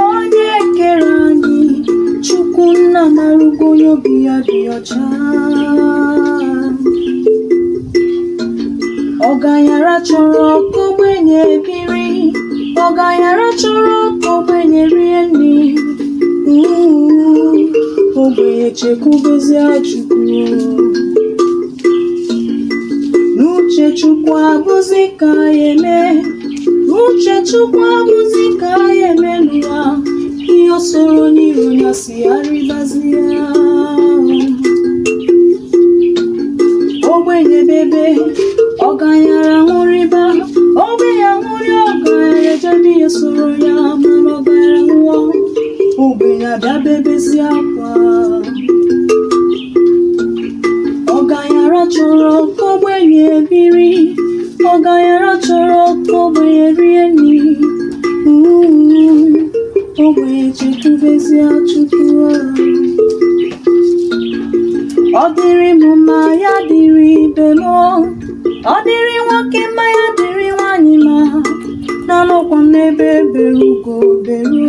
onye kere anyị, Chukwu nna marugo obi ya dị ọcha. Ọgaranya chọrọ ka ogbenye biri, ọgaranya chọrọ ka ogbenye rie nri. Ogbenye chekwubezie Chukwu. N'uche Chukwu abụzi ka ya eme, n'uche Chukwu abụzi ka ya eme n'ụwa. Ihe o soro n'iru ya si arịbazie. Ogbenye bebe, ọgaranya ṅụrịba, ogbenye ṅụrị, ọgaranya jebe ihe soro ya, mana ọgaranya nwụọ, ogbenye adabebezi akwa. Ọgaranya chọrọ ka ogbenye biri, ọgaranya chọrọ ka ogbenye rie nri. Ogbenye chekwubezie Chukwu. Ọ dịrị m mma, ya dịrị ibe m. Ọ dịrị nwoke mma, ya dịrị nwanyị mma. Na-anọkwa m n'ebe bere ugo bere.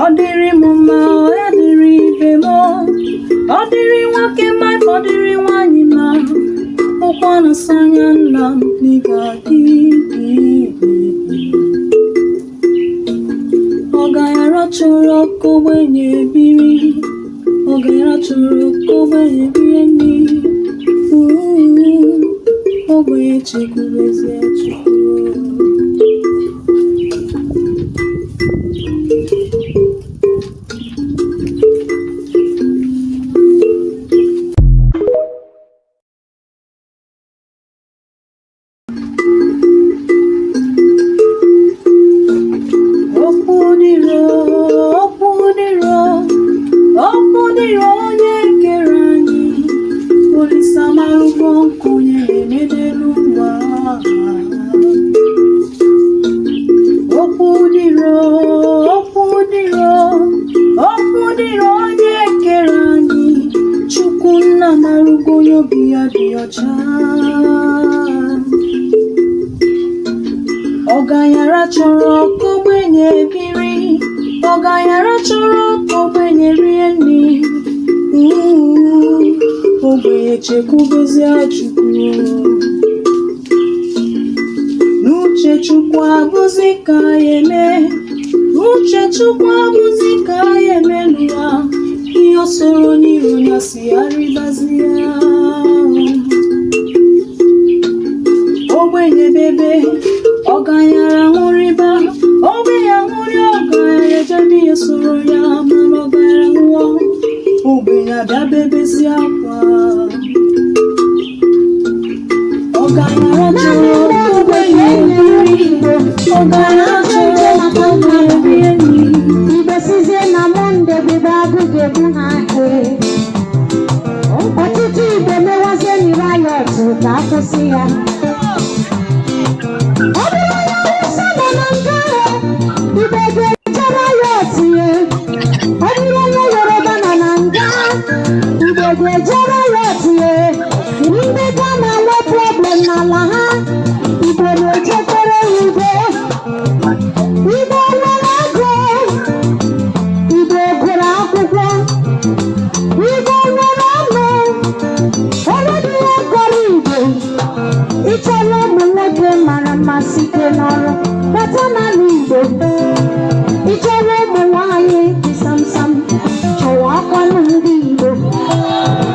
Ọ dịrị m mma, ya dịrị ibe m. Ọ dịrị nwoke mma, ọ dịrị nwanyị mma. Ụkwa na-asa anya nna m n'ịga-adị. Ọgaranya chọrọ ka ogbenye biri, ọgaranya chọrọ ka ogbenye rie nri. Ogbenye chekwubezie Chukwu. Onye kere anyị, Olisa marugo onye na-emedelu ụwa. Okwu dịrị onye kere anyị, Chukwu nna marugo obi ya dị ọcha. Ọgaranya chọrọ ka ogbenye biri, ọgaranya chọrọ ka ogbenye rie nri. Ogbenye chekwubezie Chukwu. N'uche Chukwu abụzi ka ya eme, n'uche Chukwu abụzi ka ya eme n'ụwa. Ihe o soro n'iru ya si arịbazie. Ogbenye bebe, ọgaranya ṅụrịba, ogbenye ṅụrị, ọgaranya jebe ihe soro ya, mana ọgaranya nwụọ, ogbenye adabebezi akwa. Ọgaranya chọrọ ka ogbenye biri, ọgaranya chọrọ ka ogbenye rie nri. Ibesizie na Monde bido agụgụ egbu ha ahụ. Ọtụtụ Igbo mewazie n'Irayọt ka akwụsị ya. Ọ bụrụ onye Awụsa nọ na nga Igbo ga-eje Rayọt ye. Ọ bụrụ onye Yoruba nọ na nga Igbo ga-eje Rayọt ye. Ndị ga na-enwe problem n'ala ha, Igbo na-ejekwere Igbo. Igbo nwere ego, Igbo gụrụ akwụkwọ, Igbo nwere ọnụ. Ọrụ dị ya kọrọ Igbo. Ị chọrọ ụmụ nwoke mara mma site n'ọrụ, bata n'ala Igbo. Ị chọrọ ụmụ nwanyị dị samsam, chọwa akwanụ ndị Igbo.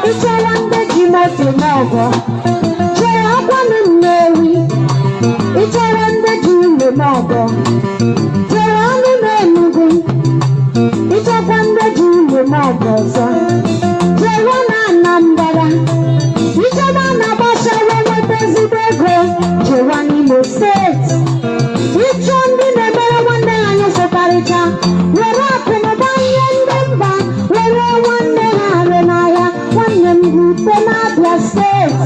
Ị chọrọ ndị ji moto n'ọgọ, chọwa akwanụ Nnewi. Ị chọrọ ndị ji ụlọ n'ọgọ, chọrọ anụ n'Enugu. Ị chọkwa ndị ji ụlọ n'ọgọ ọzọ, chọrọ na Anambra. Ị chọrọ na gbasara nweta ezigbo ego, chọrọ n'Imo steeti. Ị chọọ ndị na-emere nwanne ha anyị sụkarịcha, were akụnụba ihe ndị mba, were nwanne ha are n'ahịa. Nwanne m bụ ute n'Abia steeti.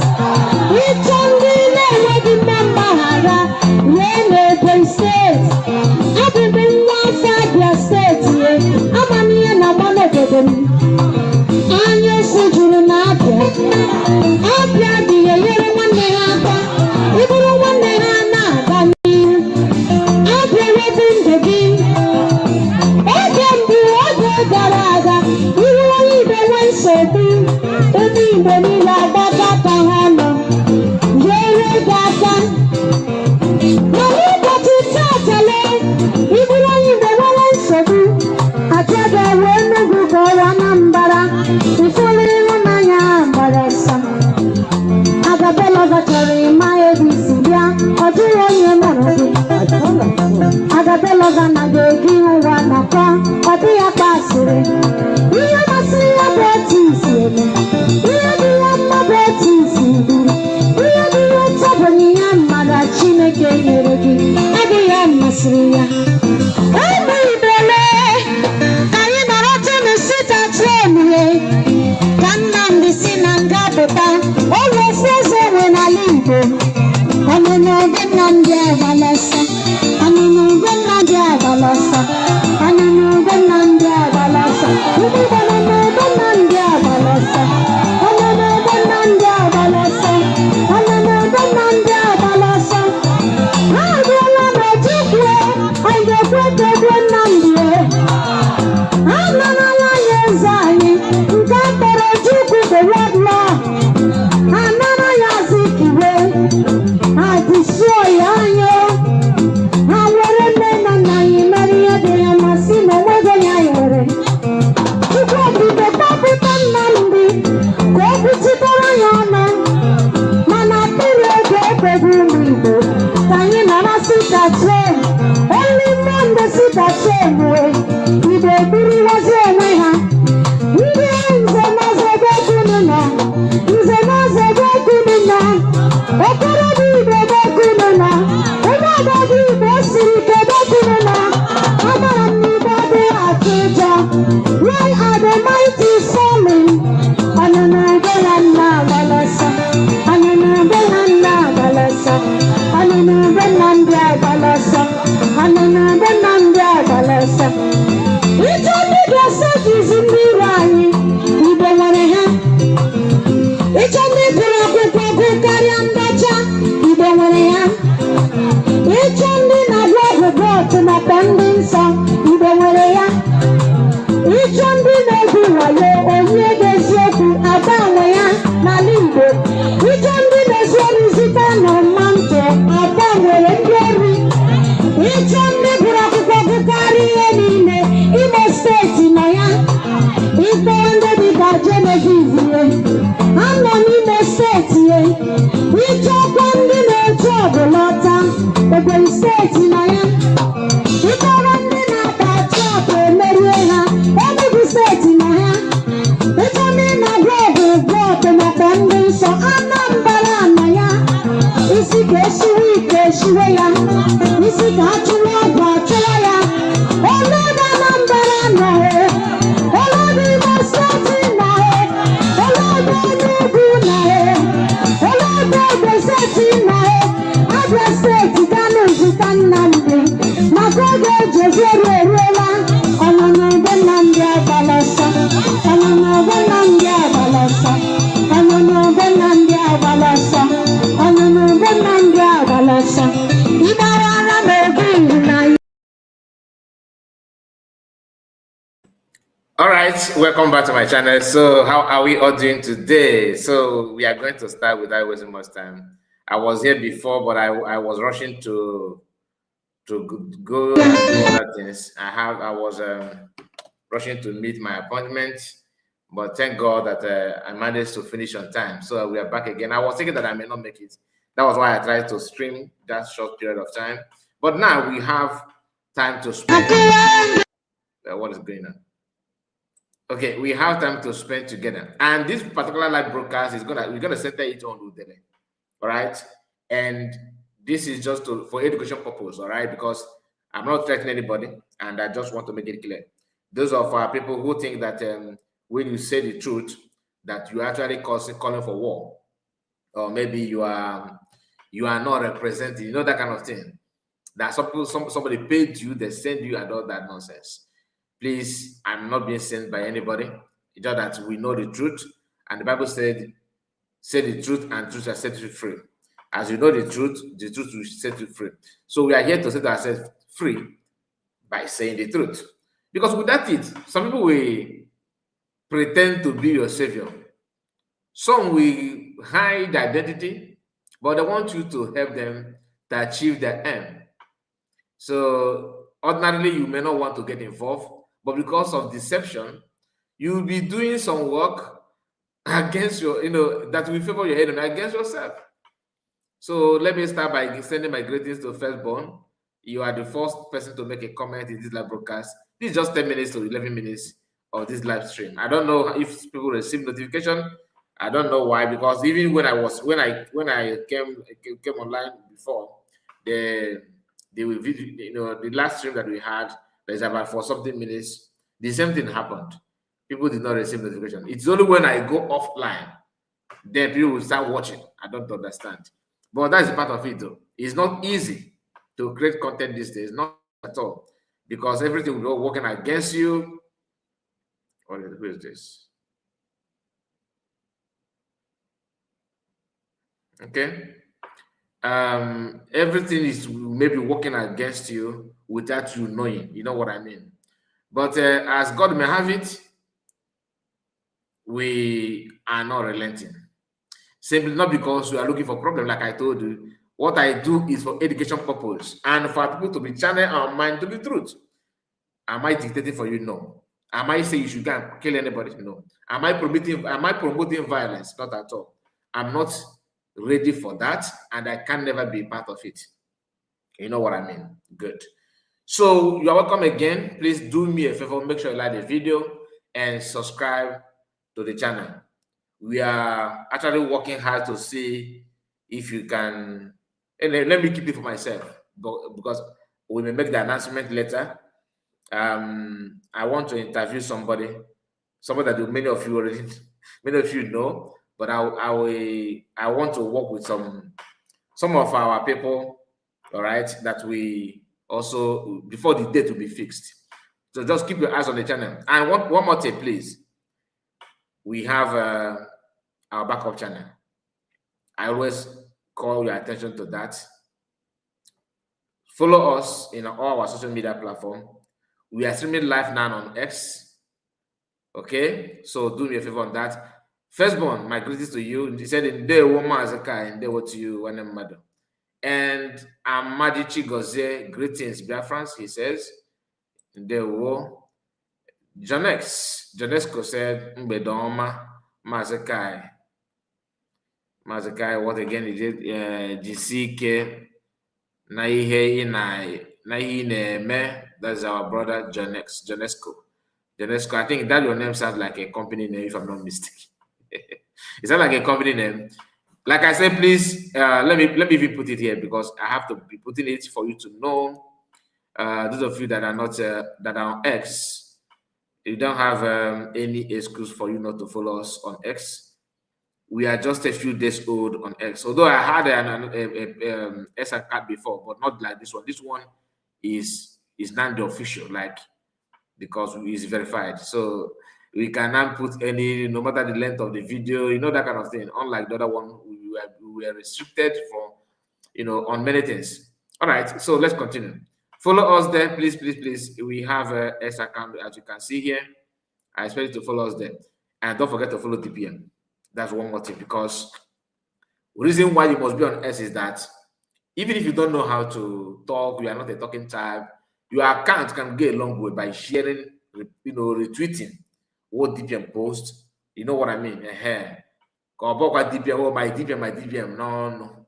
All right, welcome back to my channel. So how are we all doing today? So we are going to start without wasting much time. I was here before, but I was rushing to go and do other things. I was rushing to meet my appointment, but thank God that I managed to finish on time. So we are back again. I was thinking that I may not make it. That was why I tried to stream that short period of time. But now we have time to spend. What is going on? Okay, we have time to spend together, and this particular live broadcast is we're gonna center it on Udele, all right? And this is just for education purpose, all right? Because I'm not threatening anybody, and I just want to make it clear. Those of our people who think that when you say the truth, that you actually calling for war, or maybe you are not representing, you know, that kind of thing. That somebody paid you, they send you, and all that nonsense. Please, I'm not being sent by anybody. It's just that we know the truth. And the Bible said, say the truth and truth shall set you free. As you know the truth will set you free. So we are here to set ourselves free by saying the truth. Because without it, some people will pretend to be your savior. Some will hide identity, but they want you to help them to achieve their aim. So ordinarily, you may not want to get involved, but because of deception, you will be doing some work against your, that will favor your head and against yourself. So let me start by sending my greetings to Firstborn. You are the first person to make a comment in this live broadcast. This is just 10 minutes to 11 minutes of this live stream. I don't know if people receive notification. I don't know why, because even when I came online before, the video, the last stream that we had, there's about for something minutes, the same thing happened. People did not receive notification. It's only when I go offline, then people will start watching. I don't understand. But that's a part of it, though. It's not easy to create content these days, not at all, because everything will be working against you. Who is this? Okay. Everything is maybe working against you without you knowing. You know what I mean? But as God may have it, we are not relenting. Simply not because we are looking for problem, like I told you. What I do is for education purpose and for people to be channel our mind to the truth. Am I dictating for you? No. Am I saying you should go and kill anybody? No. Am I promoting violence? Not at all. I'm not ready for that, and I can never be part of it. You know what I mean? Good. So you're welcome again. Please do me a favor, make sure you like the video and subscribe to the channel. We are actually working hard to see if you can, and let me keep it for myself, because we may make the announcement later. I want to interview somebody that many of you know, but I want to work with some of our people, all right, that we also, before the date will be fixed. So just keep your eyes on the channel. And one more thing, please. We have our backup channel. I always call your attention to that. Follow us in all our social media platform. We are streaming live now on X. Okay, so do me a favor on that. Firstborn, my greetings to you. He said, "In day woman as a guy, and day what to you, one mother." And Amadi Chigozie, greetings, Biafrans. He says, "In day wo." Jonesco said, "Mbedoma Mazakai." Mazakai, what again? He did GCK Nahi. That's our brother Jonesco. Jonesco, I think that your name sounds like a company name, if I'm not mistaken. It sounds like a company name. Like I said, please let me even put it here, because I have to be putting it for you to know. Those of you that are not that are on X, you don't have any excuse for you not to follow us on X. We are just a few days old on X. Although I had an S account before, but not like this one. This one is not the official, like, because it's verified. So we cannot put any, no matter the length of the video, you know, that kind of thing. Unlike the other one, we were restricted for, you know, on many things. All right, so let's continue. Follow us there, please, please, please. We have a S account, as you can see here. I expect you to follow us there. And don't forget to follow DPM. That's one more thing, because the reason why you must be on S is that even if you don't know how to talk, you are not a talking type, your account can go a long way by sharing, you know, retweeting what DPM posts. You know what I mean? DPM, oh, my DPM. No.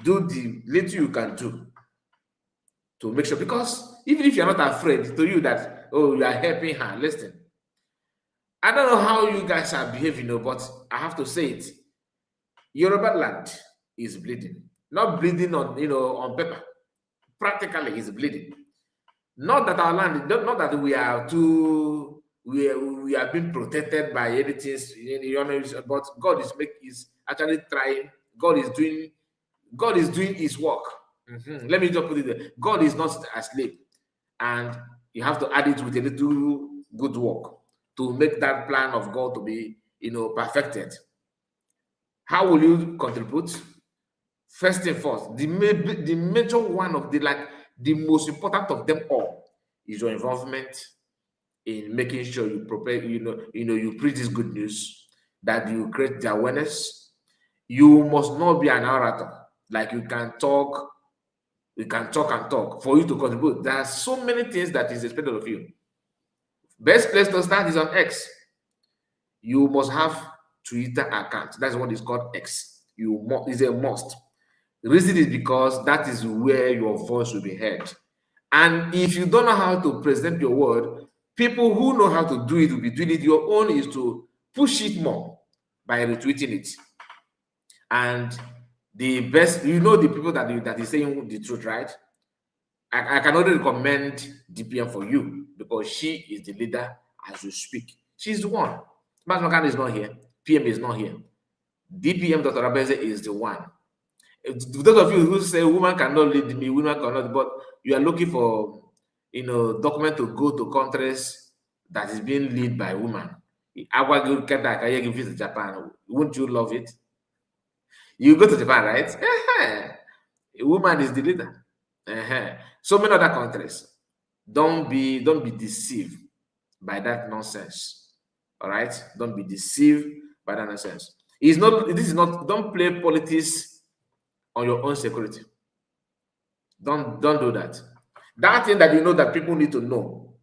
Do the little you can do to make sure, because even if you're not afraid to you that, oh, you are helping her, listen. I don't know how you guys are behaving, but I have to say it. Yoruba land is bleeding. Not bleeding on, on paper. Practically, it's bleeding. Not that our land, not that we are we are being protected by anything, but God is actually trying. God is doing His work. Let me just put it there. God is not asleep, and you have to add it with a little good work to make that plan of God to be, perfected. How will you contribute? First and first, the major one of the most important of them all is your involvement in making sure you prepare, you preach this good news, that you create the awareness. You must not be an orator. Like you can talk and talk. For you to contribute, there are so many things that is expected of you. Best place to start is on X. You must have Twitter account. That's what is called X. It's a must. The reason is because that is where your voice will be heard. And if you don't know how to present your word, people who know how to do it will be doing it. Your own is to push it more by retweeting it. And the best, the people that is saying the truth, right? I can only recommend DPM for you, because she is the leader as you speak. She's the one. Matt McCann is not here. PM is not here. DPM Dr. Abeze is the one. those of you who say woman cannot lead me, women cannot, but you are looking for, document to go to countries that is being led by women. I give visit Japan. Wouldn't you love it? You go to Japan, right? A woman is the leader. So many other countries. Don't be deceived by that nonsense. All right? Don't be deceived by that nonsense. Don't play politics on your own security. Don't do that. That thing that you know that people need to know,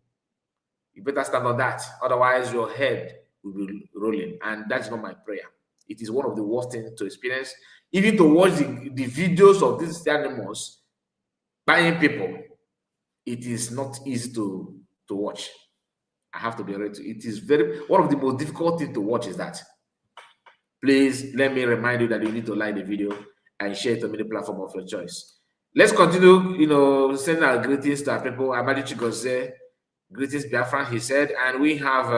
you better stand on that. Otherwise, your head will be rolling. And that's not my prayer. It is one of the worst things to experience. Even to watch the videos of these animals buying people, it is not easy to watch. I have to be ready. It is one of the most difficult things to watch is that. Please let me remind you that you need to like the video and share it on any platform of your choice. Let's continue, sending our greetings to our people. Amadi Chigoze, greetings Biafran, he said, and we have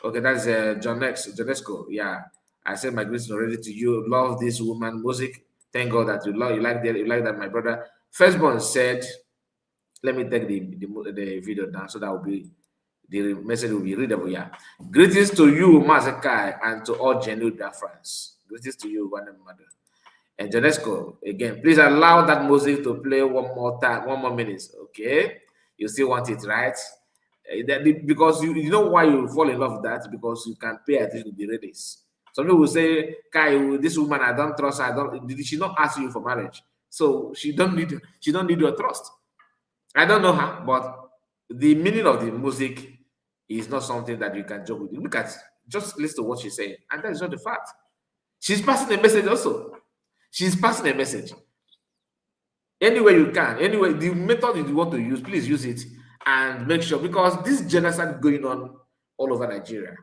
okay, that's Jonesco. Yeah, I said my greetings already to you. Love this woman music. Thank God that you like that, my brother. Firstborn said, let me take the video down so that will be the message will be readable. Yeah. Greetings to you, Mazakai, and to all genuine Biafrans. Greetings to you, one and mother. And Jonesco, again, please allow that music to play one more time, 1 more minute. Okay. You still want it, right? Because you know why you fall in love with that? Because you can pay attention to the ladies. Some people will say, Kai, this woman, I don't trust her. Did she not ask you for marriage? So she don't need your trust. I don't know her, but the meaning of the music is not something that you can joke with. Look at, just listen to what she's saying, and that is not the fact. She's passing a message also. She's passing a message. Any way you can, anyway, the method you want to use, please use it and make sure, because this genocide going on all over Nigeria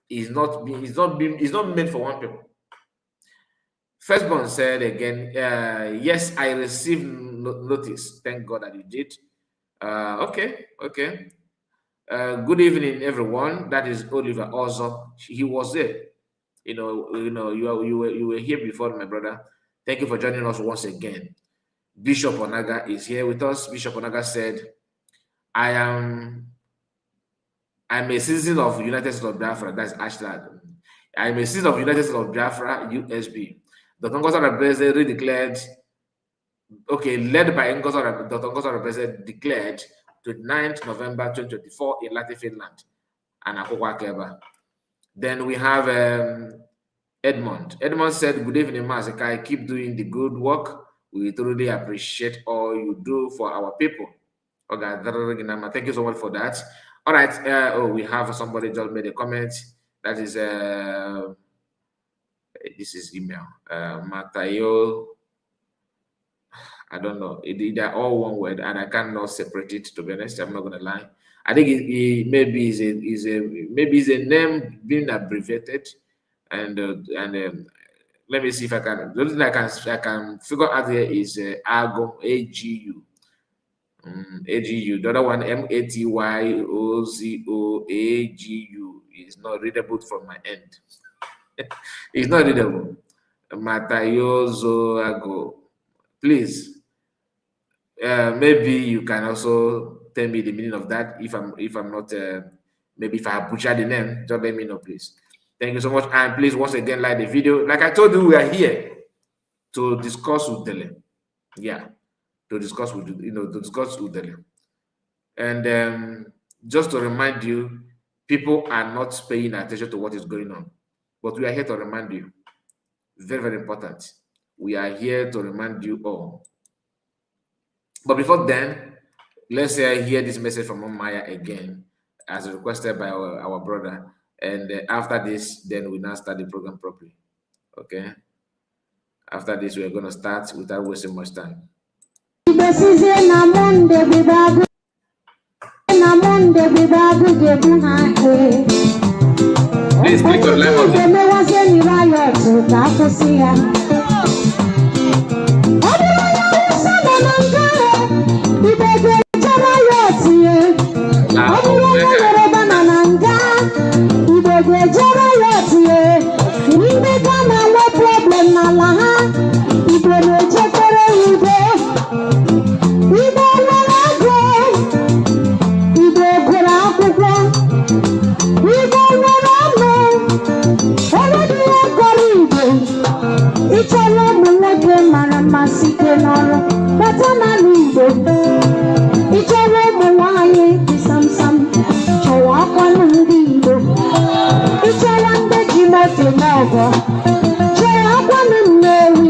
is not meant for one people. Firstborn said again, yes, I received notice. Thank God that you did. Okay. Good evening, everyone. That is Oliver also. He was there. You were here before, my brother. Thank you for joining us once again. Bishop Onaga is here with us. Bishop Onaga said, I'm a citizen of United States of Biafra. That's hashtag. I'm a citizen of United States of Biafra, USB. Dr. Ngoza Representative declared, led by Dr. Ngoza Representative declared 29th November 2024 in Latin Finland and Akokwa Keba. Then we have Edmond. Edmond said, good evening, Mazakai. Keep doing the good work. We truly appreciate all you do for our people. Okay, thank you so much for that. All right. We have somebody just made a comment. That is this is email. Matayo. I don't know. They're all one word, and I cannot separate it. To be honest, I'm not gonna lie. I think it maybe is a name being abbreviated, and let me see if I can. The only thing I can figure out here is Ago, AGU. AGU. The other one, MATYOZO, AGU, is not readable from my end. It's not readable. Matayozo Ago. Please, maybe you can also tell me the meaning of that. If I'm not, maybe if I have butchered the name, just let me know, please. Thank you so much, and please once again like the video. Like I told you, we are here to discuss with Dele. Yeah, to discuss with Dele. And just to remind you, people are not paying attention to what is going on, but we are here to remind you. Very, very important. We are here to remind you all. But before then, let's hear this message from Mama Maya again, as requested by our brother. And after this, then we now start the program properly. Okay? After this, we're going to start without wasting much time. Please click on ịchọrọ ụmụ nwoke mara mmasị ike n'ọrụ bata n'ala Igbo ịchọrọ ụmụ nwanyị dị samsam chọrọ akwanụ ndị Igbo ịchọrọ ndị ji moto n'ọgọ chọrọ akwanụ Nnewi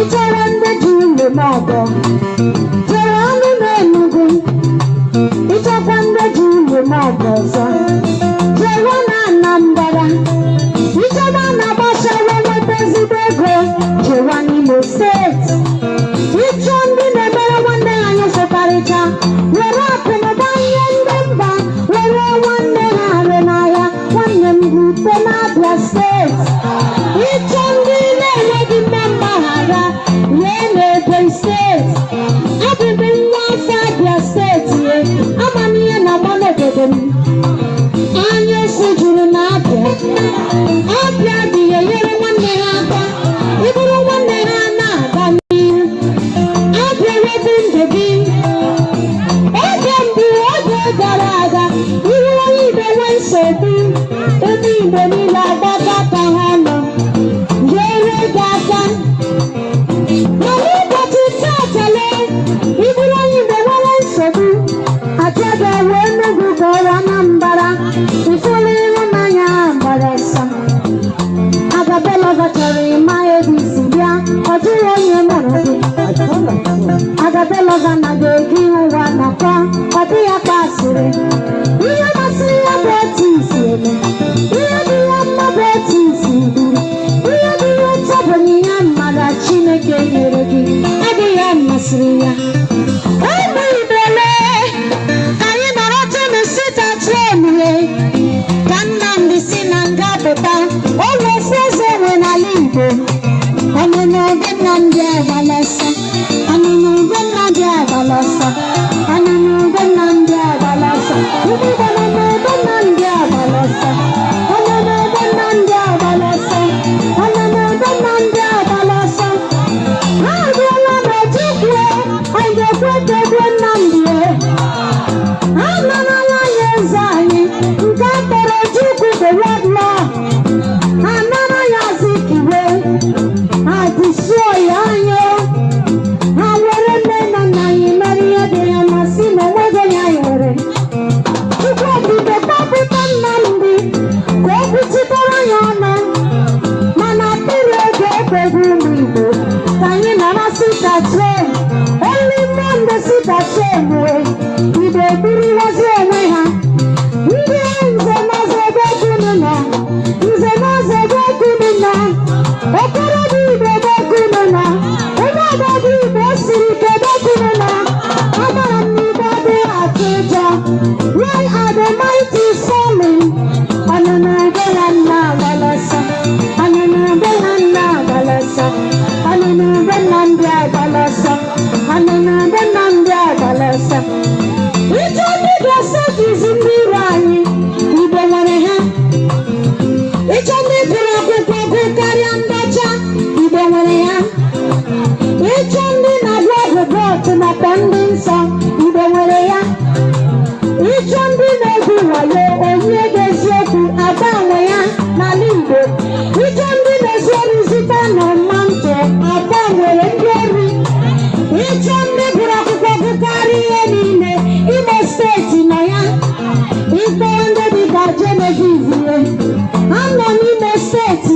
ịchọrọ ndị ji ụlọ n'ọgọ chọrọ anụ n'Enugu ịchọkwa ndị ji ụlọ n'ọgọ ọzọ chọrọ na Anambra ịchọba na-agbachara nweta ezigbo ego chewa n'Imo steeti ịchọ ndị na-emere nwanne ha anyị sokarịcha were akụnụba ihe ndị mba were nwanne ha are n'ahịa nwanne m bute n'Abia steeti ịchọ ndị na-enweghị mme mgbaghara rie n'Ebonyi steeti abụghị nwa afọ Abia steeti amamihe na mmanụ obodo m anya esi juru na Abia dị enyere nwanne ha aka ịbụrụ nwanne ha na-aga n'ihu Abia webu ndụ gị oge mbụ oge gara aga ihu onye Igbo nwee nsogbu ndị Igbo niile agbakọta ha ọnụ nyere gị aka mana ụbọchị taatale ịbụrụ onye Igbo nwere nsogbu achọghị wee Enugu gọrọ Anambra ifuru ịhụnanya gbara ọsọ Agabelova chọrọ ịma ebe isi bịa ọ dịghị onye mụrụ gị Agabelova na ga-egi ụwa nakọ ọ dịghị aka asịrị ihe masịrị ya bụ otu isi eme ihe dị ya mma bụ otu isi buru ihe dị ya ụtọ bụ onyinye mmadụ Chineke nyere gị adịghị ya masịrị ya ụmụ Ibele anyị nọrọ tenisita trenue ka Nnamdi si na nga pụta ụlọ ofu eze nwe n'ala Igbo ọnụnụ oge Nnamdi agbalasa ọnụnụ oge Nnamdi agbalasa ọnụnụ oge Nnamdi agbalasa ndị Igbo ọnụnụ oge Nnamdi agbalasa ọnụnụ oge Nnamdi agbalasa ọnụnụ oge Nnamdi agbalasa ha abịala n'Ojukwu anyị ga-ekwe ka egwe Nnamdi ha narala anyị eze anyị nke a kpọrọ Ojukwu the red law ha nara ya Azikiwe ha dịsuo ya anya ha were nne na nna anyị mere ihe dị ya masị na onwego ya anyị nwere Chukwu okike kpọpụta Nnamdi ka o kwuchitara ya ọnụ mana akpịrị ego ekweghị ụmụ Igbo ka anyị nara sita tren only Monde sita tren wee Igbo eburiwazi onwe ha ndị nze na ọzọ ebe kunu nọ nze na ọzọ ebe kunu nọ okorobịa Igbo ebe kunu nọ ụmụ agbọghọ Igbo siri ike ebe kunu nọ amara m na Igbo adịghị atụ ụjọ why are the mighty falling ọnụnụ ebe ha nna agbalasa ọnụnụ ebe ha nna agbalasa ọnụnụ ebe Nnamdi agbalasa ọnụnụ ebe Nnamdi agbalasa ịchọ ndị ga-esejizi ndị iro anyị Igbo nwere ha ịchọ ndị gụrụ akwụkwọ gụ karịa ndị ọcha Igbo nwere ha ịchọ ndị na-agwọ ọgwụ bọọtụ nakwa ndị nsọ Igbo nwere ya ịchọ ndị na-egwu wayo onye ga-eziokwu agbanwe ya n'ala Igbo ịchọ ndị na-ezu oru zita na ọma ntụ agbanwere ndị ori ịchọ ndị gụrụ akwụkwọ gụ karịa ihe niile Imo steeti nọ ya ịkpọrọ ndị dịka Genevieve ha nọ n'Imo steeti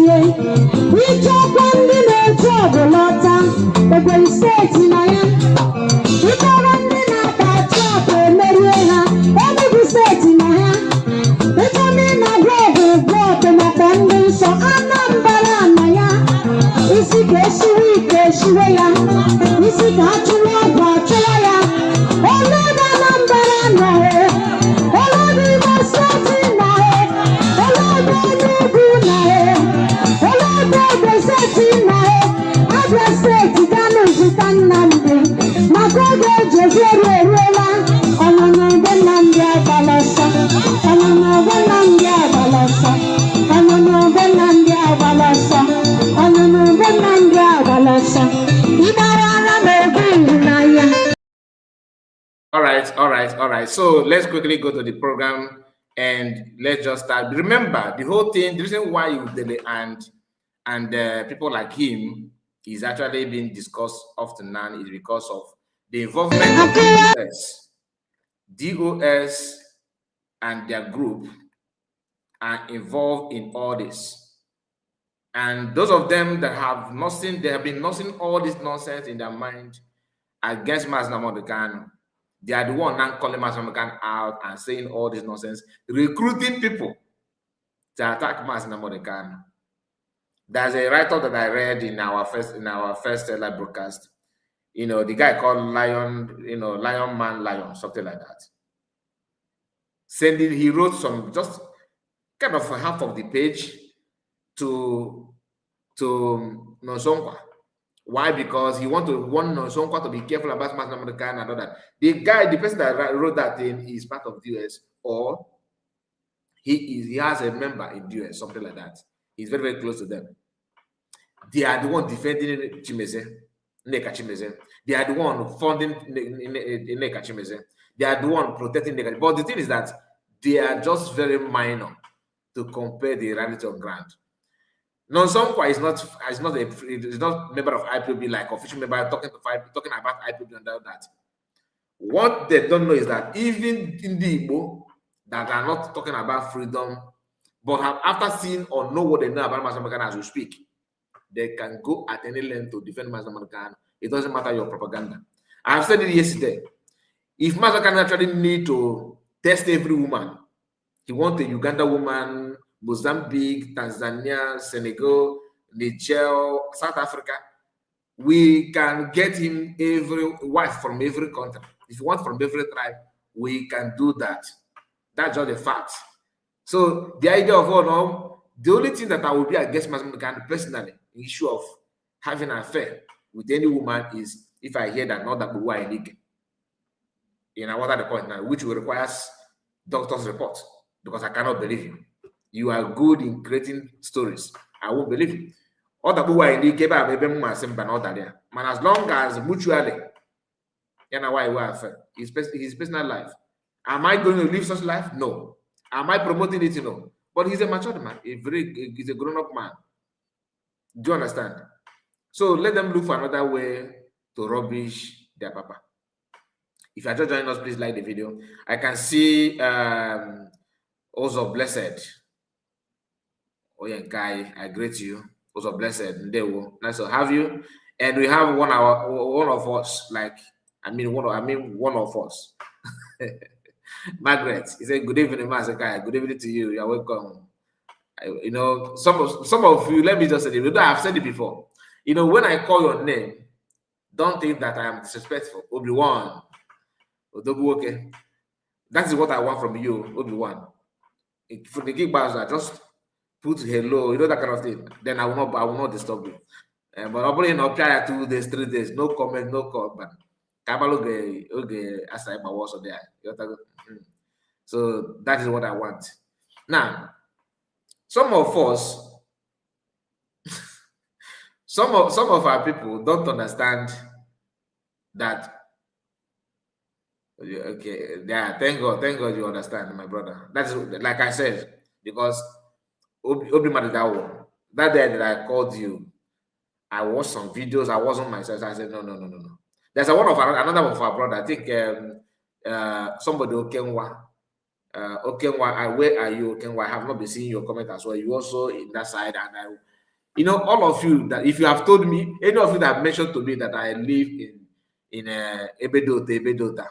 ịchọkwa ndị na-eji ọgụlọta Ebonyi steeti nọ ya ịkpọrọ ndị na-ata trọpụ emerie ha Enugu steeti nọ ya ịchọ ndị na-agwọ ọgwụ bọọtụ maka ndị nsọ Anambra nọ ya isi ka esiwe ike esiwe ya isi ka achụwa ọgwụ achụwa ya ole ebe Anambra nọ ole ebe Imo steeti nọ ole ebe Enugu nọ ole ebe Ebonyi steeti nọ Abia steeti ga na-ezute Nnamdi maka oge ejezi eruola ọnụnụ ebe Nnamdi agbalasa ọnụnụ ebe Nnamdi agbalasa ọnụnụ ebe Nnamdi agbalasa ọnụnụ ebe Nnamdi agbalasa ịgbara ara na ebe ịhụnanya. All right. So let's quickly go to the program and let's just start. Remember, the whole thing, the reason why you delay and And people like him is actually being discussed often now is because of the involvement of DOS. DOS and their group are involved in all this. And those of them that have nothing, they have been nursing all this nonsense in their mind against Mazen Amodekan. They are the one now calling Mazen Amodekan out and saying all this nonsense, recruiting people to attack Mazen Amodekan. There's a write-up that I read in our first live broadcast. You know, the guy called Lion, you know, Lion Man Lion, something like that. He wrote some just kind of half of the page to Nonsonkwa. Why? Because he want Nonsonkwa to be careful about Mazen Amodekan and all that. The person that wrote that thing is part of the US, or he has a member in the US, something like that. He's very, very close to them. They are the one defending Nneka Chimeze. They are the one funding Nneka Chimeze. They are the one protecting Nneka. But the thing is that they are just very minor to compare the reality of ground. Nonsonkwa is not member of IPOB like official member talking about IPOB and all that. What they don't know is that even in the Igbo that are not talking about freedom, but have after seeing or know what they know about Mazen Amodekan as we speak, they can go at any length to defend Mazen Amodekan. It doesn't matter your propaganda. I have said it yesterday. If Mazen Amodekan actually need to test every woman, he wants a Uganda woman, Mozambique, Tanzania, Senegal, Niger, South Africa, we can get him every wife from every country. If you want from every tribe, we can do that. That's just a fact. So the idea of the only thing that I will be against Mazen Amodekan personally, the issue of having an affair with any woman is if I hear that not that we are illegal. You know what are the point now, which will require doctor's report, because I cannot believe you. You are good in creating stories. I won't believe you. All the people are illegal, but as long as mutually, you know why we are affair. His personal life. Am I going to live such life? No. Am I promoting it? No. But he's a mature man. He's a grown-up man. Do you understand? So let them look for another way to rubbish their papa. If you are just joining us, please like the video. I can see also blessed. Oh yeah, guy, I greet you. Also blessed. Nice to have you. And we have one of us, like one of us. Margaret, he said, "Good evening, Master Guy. Good evening to you. You're welcome." You know, some of you, let me just say it. I've said it before. You know, when I call your name, don't think that I am disrespectful. Obi-Wan, Odobuoke. That is what I want from you, Obi-Wan. For the kickbacks, I just put hello, you know, that kind of thing. Then I will not disturb you. But I'll probably not try 2 days, 3 days, no comment, no call. But okay, as I was there. So that is what I want. Now, some of us, some of our people don't understand that. Okay, yeah, thank God you understand, my brother. That's like I said, because that day that I called you, I watched some videos. I wasn't myself. So I said, no. There's another one of our brother. I think somebody Okenwa. Okenwa, where are you, Okenwa? I have not been seeing your comment as well. You also in that side, and you know, all of you that if you have told me, any of you that have mentioned to me that I live in Ebedota,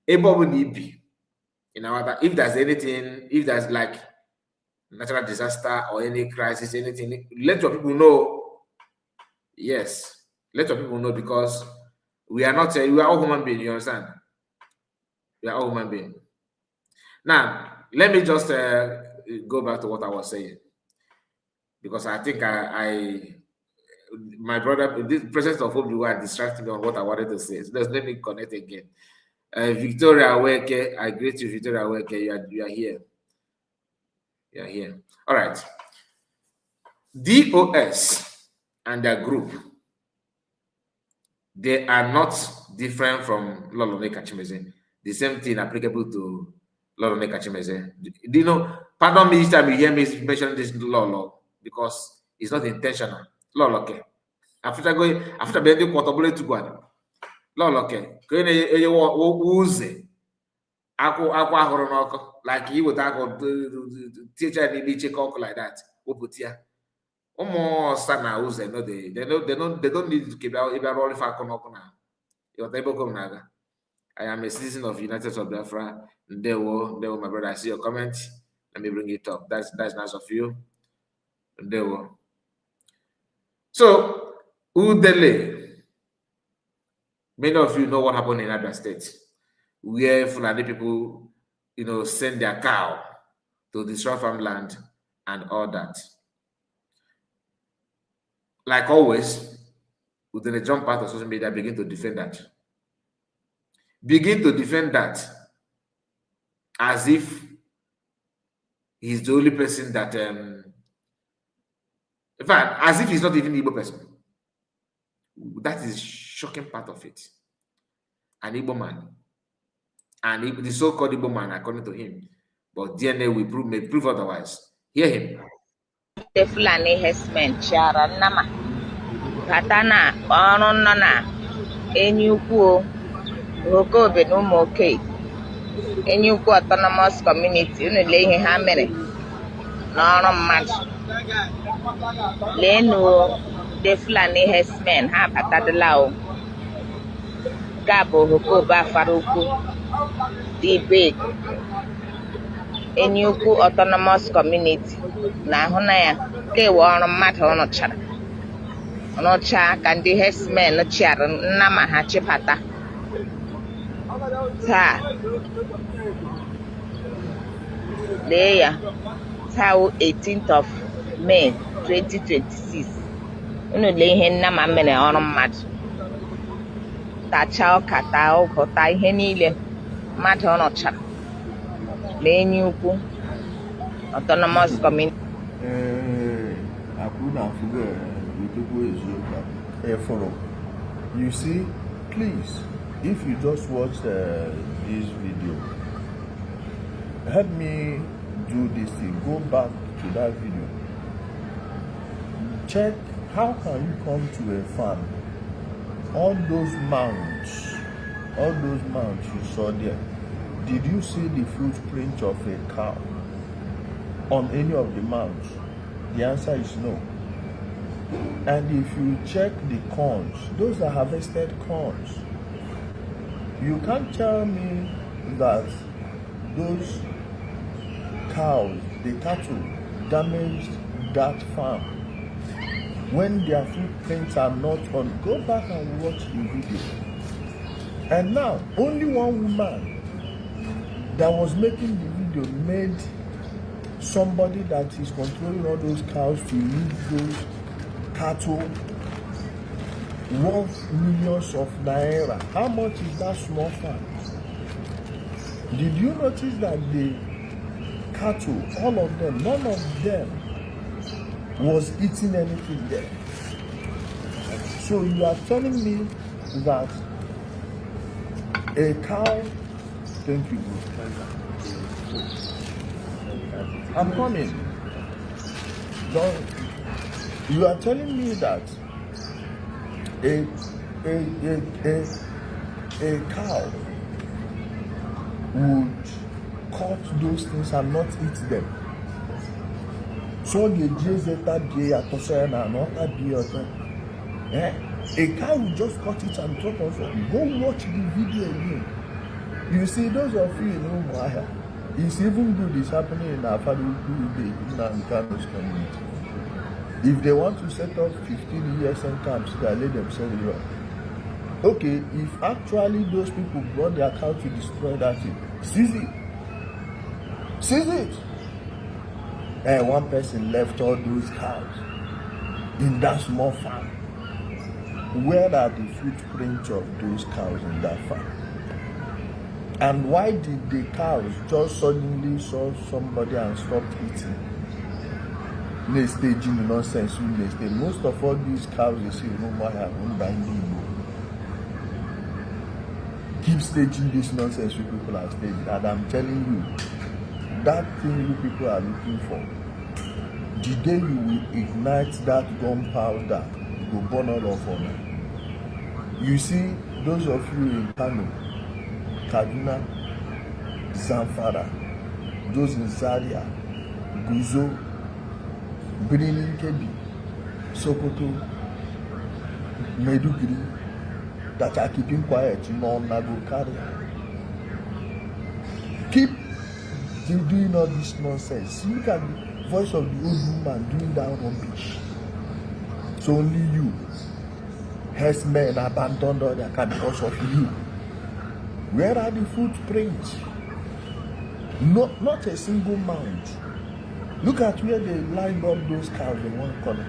Ebobunibi, you know, if there's anything, if there's like natural disaster or any crisis, anything, let your people know. Yes, let your people know, because we are not, we are all human beings, you understand? We are all human beings. Now, let me just go back to what I was saying, because I think my brother, this presence of Obi-Wan distracted me on what I wanted to say. So let me connect again. Victoria Aweke, I greet you, Victoria Aweke. You are here. You are here. All right. DOS and their group, they are not different from Lolo Nneka Chimeze. The same thing applicable to Lolo Nneka Chimeze. Do you know? Pardon me each time you hear me mention this Lolo, because It's not intentional. Loloke. After being portable to go. Loloke. Going use. Aqua horonoko. Like you would have teacher need check like that. Oputia. Almost sana use. No, they don't need to keep out even rolling for konokona. Your table come naga. I am a citizen of United of Biafra. There were my brother. I see your comment. Let me bring it up. That's nice of you. There were. So, Udele. Many of you know what happened in other states, where Fulani people, send their cow to destroy farmland and all that. Like always, within a jump part of social media, begin to defend that. Begin to defend that as if he's the only person that, in fact, as if he's not even the Igbo person. That is shocking part of it. An Igbo man. And the so-called Igbo man, according to him. But DNA may prove otherwise. Hear him. The Fulani herdsmen chara nama katana onona enyukwu okobe no moke enyukwu autonomous community unule ihe ha mere n'ọrụ mmadụ lenu the Fulani herdsmen ha batadala o gabo okobe afara ukwu the big enyukwu autonomous community na ahụ na ya kewa ọrụ mmadụ ọnụcha ka ndị herdsmen chịara nna ma ha chịbata taa lee ya taa 18th of May 2026 unu lee ihe nna ma mere ọrụ mmadụ tacha ọka taa ụgụ taa ihe niile mmadụ ọnụchara lee enyi ukwu autonomous community. You see, please, if you just watch this video, help me do this thing. Go back to that video. Check how can you come to a farm. All those mounds you saw there. Did you see the footprint of a cow on any of the mounds? The answer is no. And if you check the corns, those are harvested corns. You can't tell me that those cows, the cattle, damaged that farm when their footprints are not on. Go back and watch the video. And now, only one woman that was making the video made somebody that is controlling all those cows to leave those cattle worth millions of naira. How much is that small farm? Did you notice that the cattle, all of them, none of them was eating anything there? So you are telling me that a cow, thank you. I'm coming. You are telling me that a cow would cut those things and not eat them. So the a cow will just cut it and drop off. Go watch the video again. You see, those of you in Umuahia, it's even good it's happening in our family community. If they want to set up 15 years and camps, they let themselves run. Okay, if actually those people brought their cow to destroy that thing, seize it. Seize it. And one person left all those cows in that small farm. Where are the footprints of those cows in that farm? And why did the cows just suddenly saw somebody and stopped eating? They staging nonsense. Most of all these cows you see, keep staging this nonsense you people are staging. And I'm telling you, that thing you people are looking for, the day you will ignite that gunpowder, you will burn all of them. You see, those of you in Kano, Kaduna, Zamfara, those in Zaria, Guzo, Benin Kebbi, Sokoto, Maiduguri, that are keeping quiet, non-nago carry. Keep doing all this nonsense. Look at the voice of the old woman doing that rubbish. So only you, herdsmen abandoned all their car because of you. Where are the footprints? Not a single mound. Look at where they lined up those cows in one corner.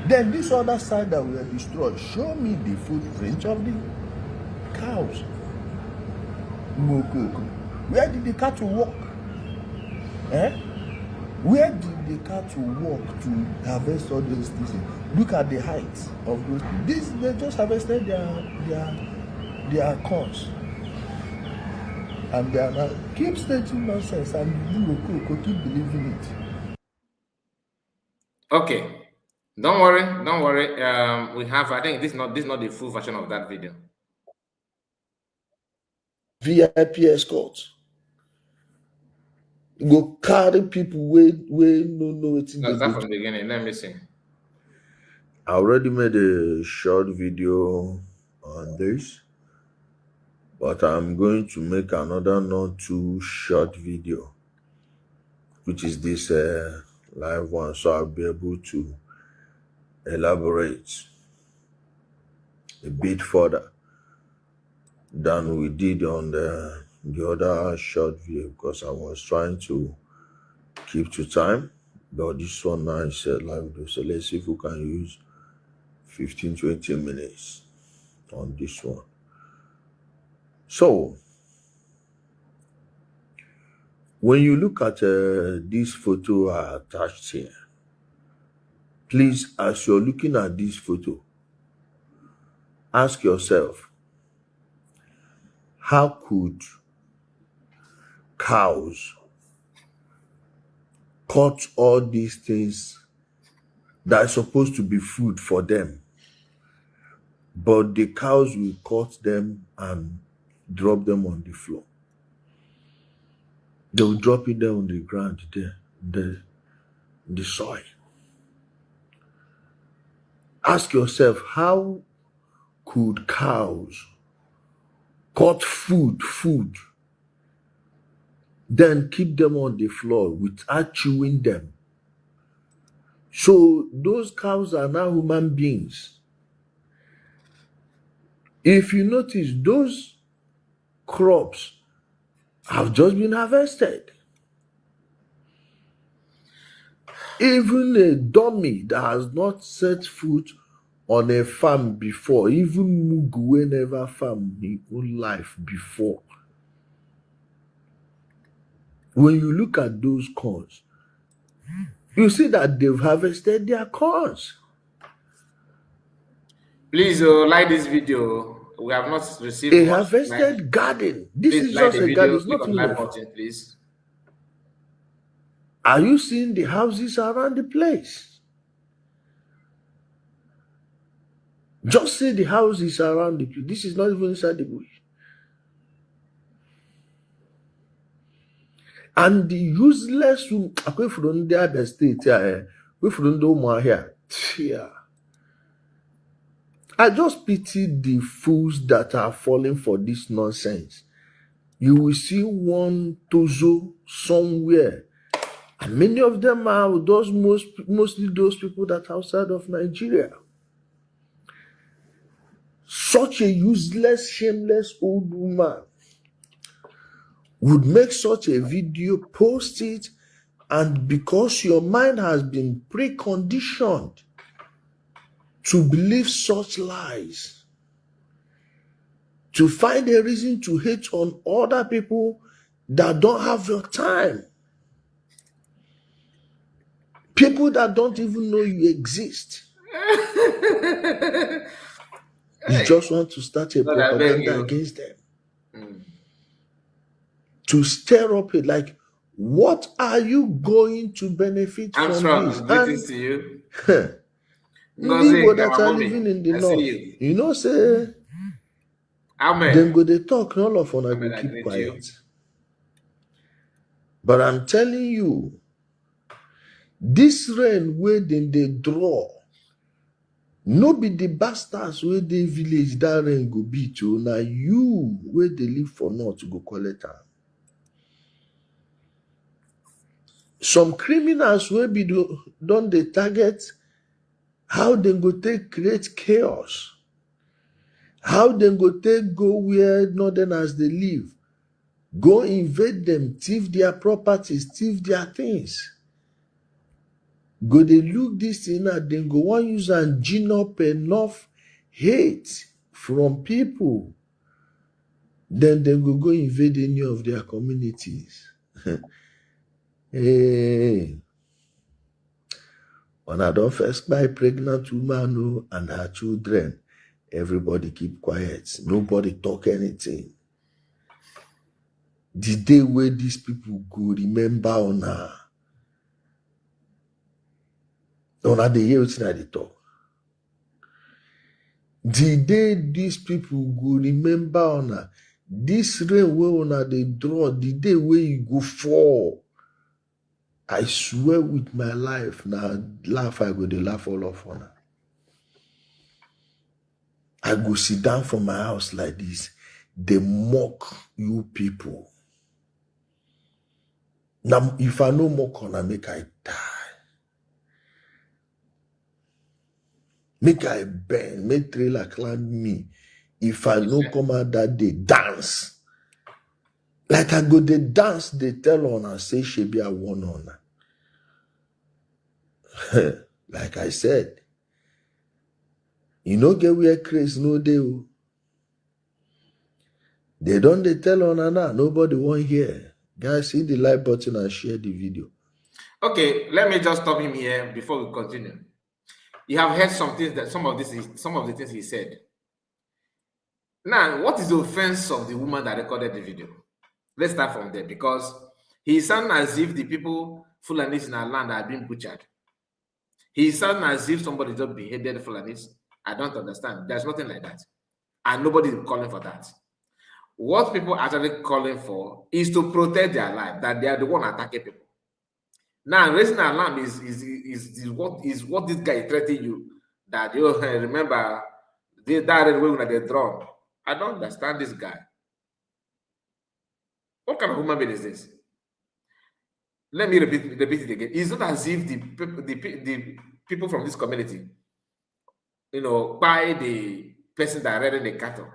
Then this other side that were destroyed, show me the footprint of the cows. Where did the cattle walk? Where did the cattle walk to harvest all those things? Look at the height of those things. They just harvested their corns. And they are now keep stating nonsense and you will keep believing it. Okay. Don't worry. We have, I think this is not the full version of that video. VIP escort. Go carry people where no know it. No, start from the beginning. Let me see. I already made a short video on this, but I'm going to make another not too short video, which is this live one, so I'll be able to elaborate a bit further than we did on the other short video, because I was trying to keep to time, but this one now is a live video. So let's see if we can use 15-20 minutes on this one. So when you look at this photo I attached here, please, as you're looking at this photo, ask yourself, how could cows cut all these things that are supposed to be food for them, but the cows will cut them and drop them on the floor? They will drop it down on the ground there, the soil. Ask yourself, how could cows cut food, then keep them on the floor without chewing them? So those cows are now human beings. If you notice, those crops have just been harvested. Even a dummy that has not set foot on a farm before, even Mugu never farmed in his own life before, when you look at those corns, you see that they've harvested their corns. Please like this video. We have not received a harvested garden. This is just a garden. It's not like button, please. Are you seeing the houses around the place? Just see the houses around the place. This is not even inside the bush. And the useless room, away from the other state here, away from the here. I just pity the fools that are falling for this nonsense. You will see one Tozo somewhere, and many of them are those mostly those people that are outside of Nigeria. Such a useless, shameless old woman would make such a video, post it, and because your mind has been preconditioned to believe such lies, to find a reason to hate on other people that don't have your time, people that don't even know you exist. You just want to start a propaganda against them. To stir up it, like, What are you going to benefit from this? Greetings to you. The people that are living in the north, you know, say, then go they talk, all of them go keep quiet. But I'm telling you, this rain where then they draw, no be the bastards where the village that rain go be to. Now you where they live for north go collect them. Some criminals will be done the target how they go take create chaos, how they go take go where northerners they live, go invade them, thief their properties, thief their things. Go they look this thing out, then go one use and gin up enough hate from people. Then they go invade any of their communities. Hey, when I don't first buy pregnant woman and her children, everybody keep quiet. Nobody talk anything. The day where these people go remember on her the year they talk. The day these people go remember on her, this rain where they draw, the day where you go fall. I swear with my life, now laugh, I go to laugh all of her. I go sit down from my house like this. They mock you people. Now, if I no mock on, I make I die. Make I burn, make trailer climb me. If I no come out that day, dance. Like I go, they dance, they tell on and say, she be a one on. Like I said, you know, get where crazy no day. They don't they tell on and nobody won't hear. Guys, hit the like button and share the video. Okay, let me just stop him here before we continue. You have heard some things that some of the things he said. Now, what is the offense of the woman that recorded the video? Let's start from there, because he sounds as if the people Fulanis in our land are being butchered. He sounds as if somebody just beheaded Fulanis. I don't understand. There's nothing like that. And nobody is calling for that. What people are actually calling for is to protect their life, that they are the one attacking people. Now, raising an alarm is what this guy is threatening you. That you remember that way when they drawn. I don't understand this guy. What kind of human being is this? Let me repeat it again. It's not as if the people from this community, you know, buy the person that riding the cattle.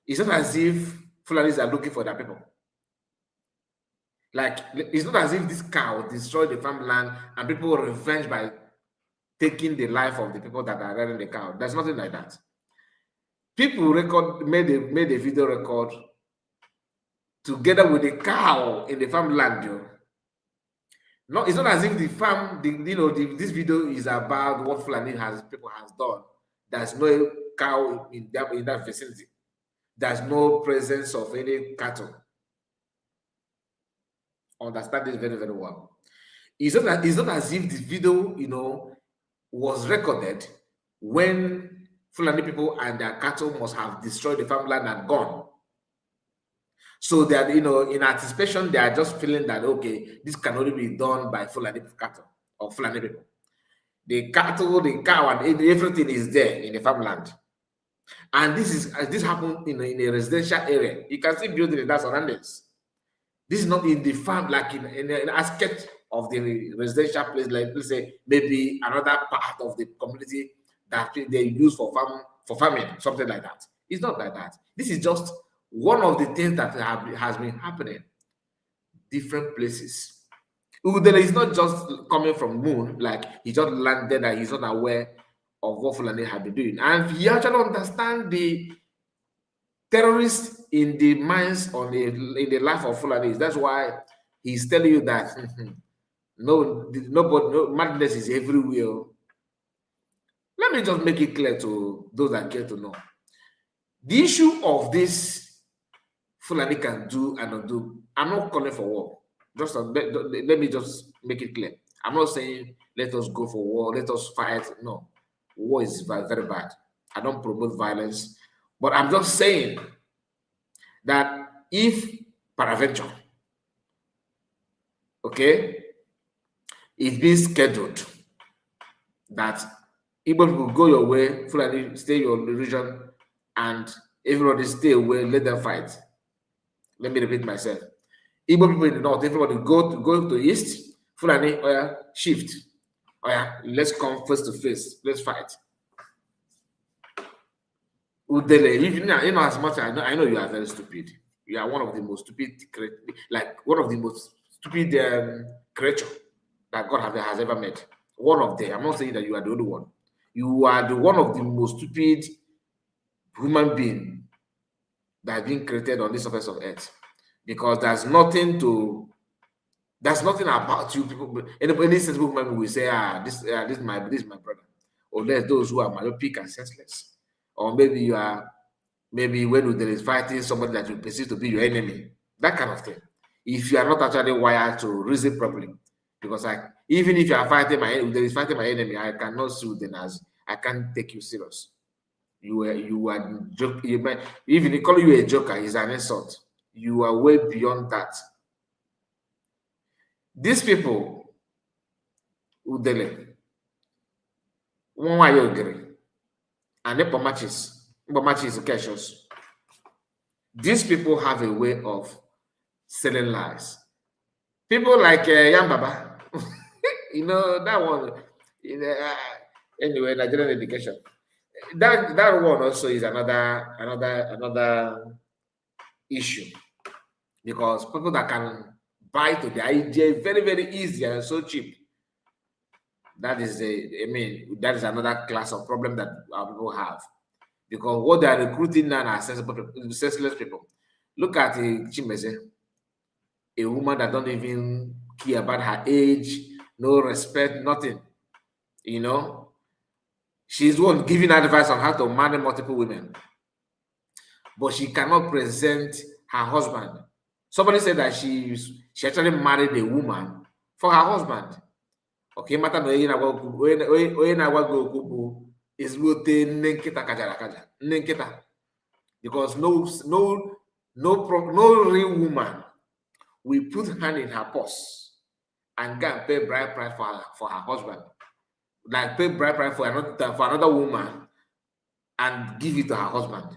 It's not as if Fulanis are looking for their people. Like, it's not as if this cow destroyed the farmland and people were revenged by taking the life of the people that are riding the cow. There's nothing like that. People made a video record together with the cow in the farmland. No, it's not as if this video is about what people has done. There's no cow in that vicinity. There's no presence of any cattle. Understand this very, very well. It's not as if this video, was recorded when Fulani people and their cattle must have destroyed the farmland and gone. So that, in anticipation, they are just feeling that, okay, this can only be done by Fulani cattle or Fulani people. The cattle, the cow, and everything is there in the farmland. And this happened in a residential area. You can see building in that surroundings. This is not in the farm, like in an aspect of the residential place, like let's say maybe another part of the community that they use for farming, something like that. It's not like that. This is just one of the things that has been happening. Different places. Udele is not just coming from moon, like he just landed and he's not aware of what Fulani have been doing. And he actually understand the terrorists in the minds in the life of Fulanis. That's why he's telling you that no madness is everywhere. Let me just make it clear to those that care to know. The issue of this Fulani can do and not do, I'm not calling for war. Just let me just make it clear. I'm not saying let us go for war, let us fight. No, war is very bad. I don't promote violence, but I'm just saying that if peradventure, okay, it's being scheduled that Igbo people go your way, Fulani stay your region, and everybody stay away, let them fight. Let me repeat myself. Igbo people in the north, everybody go to east, Fulani, oh yeah, shift. Oh yeah, let's come face to face, let's fight. Udele, you know as much as I know you are very stupid. You are one of the most stupid, like one of the most stupid creature that God has ever made. One of them. I'm not saying that you are the only one. You are the one of the most stupid human being that has been created on this surface of earth. Because there's nothing about you people. Any sensible human being will say, this is my brother. Or there's those who are myopic and senseless. Or maybe when there is fighting somebody that you perceive to be your enemy. That kind of thing. If you are not actually wired to reason properly. Because even if you are fighting my enemy, I cannot sue them as I can't take you serious. You are joking. Even call you a joker is an insult. You are way beyond that. These people, Udele, and matches occasions. These people have a way of selling lies. People like Yam Baba, you know that one. Anyway, Nigerian education. That one also is another issue, because people that can buy to the idea very, very easy and so cheap. That is that is another class of problem that our people have, because what they are recruiting now are senseless people. Look at Chimeze, a woman that don't even care about her age, no respect, nothing. You know, she's the one giving advice on how to marry multiple women, but she cannot present her husband. Somebody said that she actually married a woman for her husband. Okay, matter no is because no real woman will put hand in her purse and go and pay bride price for her husband, like pay bride price for another woman and give it to her husband.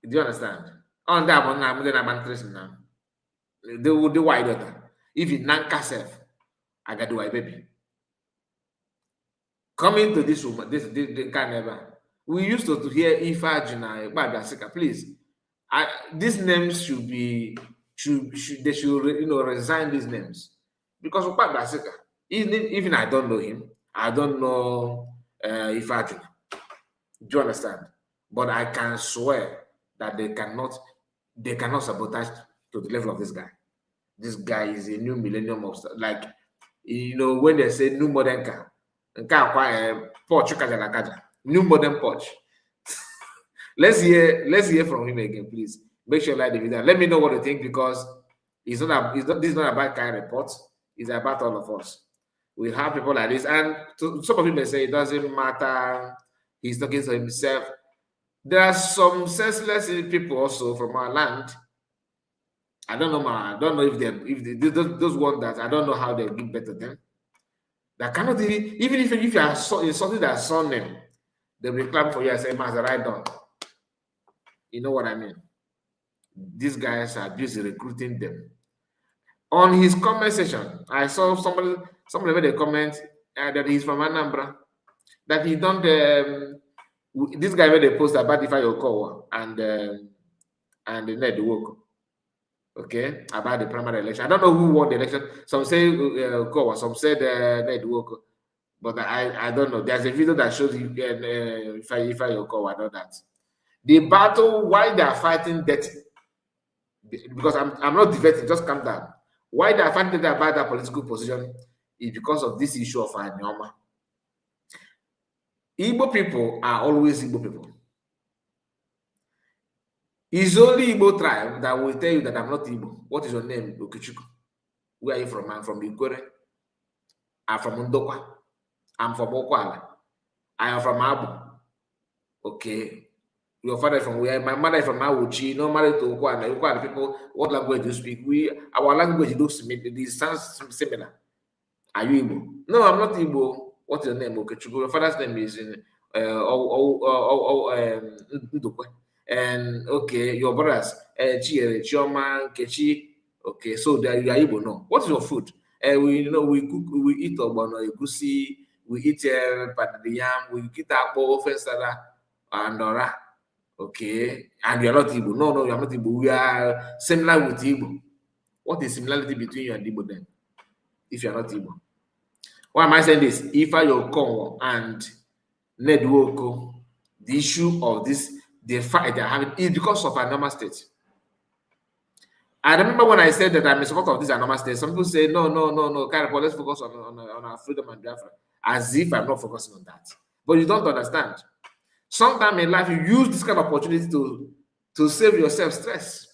Do you understand? On that one, I'm now. They will do why daughter. If you nanka self, I got do my baby. Coming to this woman, this can never. We used to hear Ifa Juna, Babasika. Please, these names should be they should resign these names, because Babasika, even I don't know him, I don't know Ifa Juna. Do you understand? But I can swear that they cannot sabotage to the level of this guy. This guy is a new millennium of, like, when they say new modern car, new modern Porsche. let's hear from him again, please. Make sure you like the video. Let me know what you think, because this is not about kind report. It's about all of us. We have people like this, and some of you may say it doesn't matter. He's talking to himself. There are some senseless people also from our land. I don't know, man. I don't know if those ones that I don't know how they give better them. That cannot even if you are insulting their son name, they will clap for you and say, "Master, right down." You know what I mean? These guys are busy recruiting them. On his comment section, I saw somebody made a comment that he's from Anambra, that he don't. This guy made a post about Ifa Yokowa and the Ned Woko. Okay, about the primary election. I don't know who won the election. Some say Kowa, some said Ned Woko, but I don't know. There's a video that shows Ifa Yokowa. I know that the battle, why they are fighting that, because I'm not debating, just calm down. Why they are fighting about that political position is because of this issue of Anyoma. Igbo people are always Igbo people. It's only Igbo tribe that will tell you that I'm not Igbo. What is your name, Okechukwu? Where are you from? I'm from Ikwere. I'm from Ndokwa. I'm from Okwala. I am from Abu. Okay. Your father is from where? My mother is from Awuchi. No married to Okwala. Okwala people, what language do you speak? Our language looks similar. This sounds similar. Are you Igbo? No, I'm not Igbo. What's your name, Okechukwu? Your father's name is Ndokwa. And okay, your brothers, Chiere, Chioma, Kechi. Okay, so there you are Igbo. No, what is your food? We cook, we eat ogbono, egusi, we eat padiyam, we eat akpo, ofensada, and ora. Okay, and you are not Igbo. No, you are not Igbo. We are similar with Igbo. What is similarity between you and Igbo then? If you are not Igbo, why am I saying this? Ifa Yokonwo and Nedwoko, the issue of this. The fight they're having is because of anoma state. I remember when I said that I'm in support of this anoma state, some people say, no, Karapol, let's focus on our freedom and Biafra, as if I'm not focusing on that. But you don't understand. Sometimes in life, you use this kind of opportunity to save yourself stress.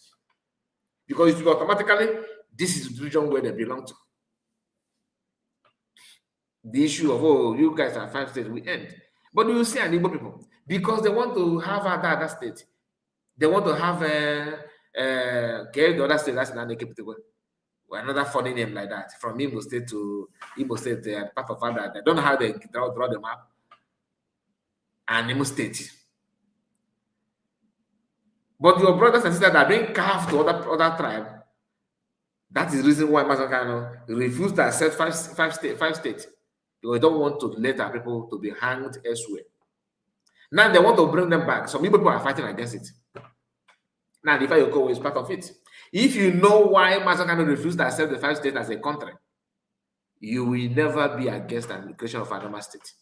Because you automatically, this is the region where they belong to. The issue of, oh, you guys are 5 states, we end. But you see an Igbo people, because they want to have other state. They want to have the other state, that's another funny name like that. From Imo State to Imo State, they are part of other. They don't know how they draw the map. And Imo State. But your brothers and sisters are being carved to other tribe. That is the reason why Mazakano refused to accept five states. Because they don't want to let our people to be hanged elsewhere. Now they want to bring them back. Some people are fighting against it. Now the Ifayoko is part of it. If you know why Mazakano refused to accept the 5 states as a country, you will never be against the creation of another state.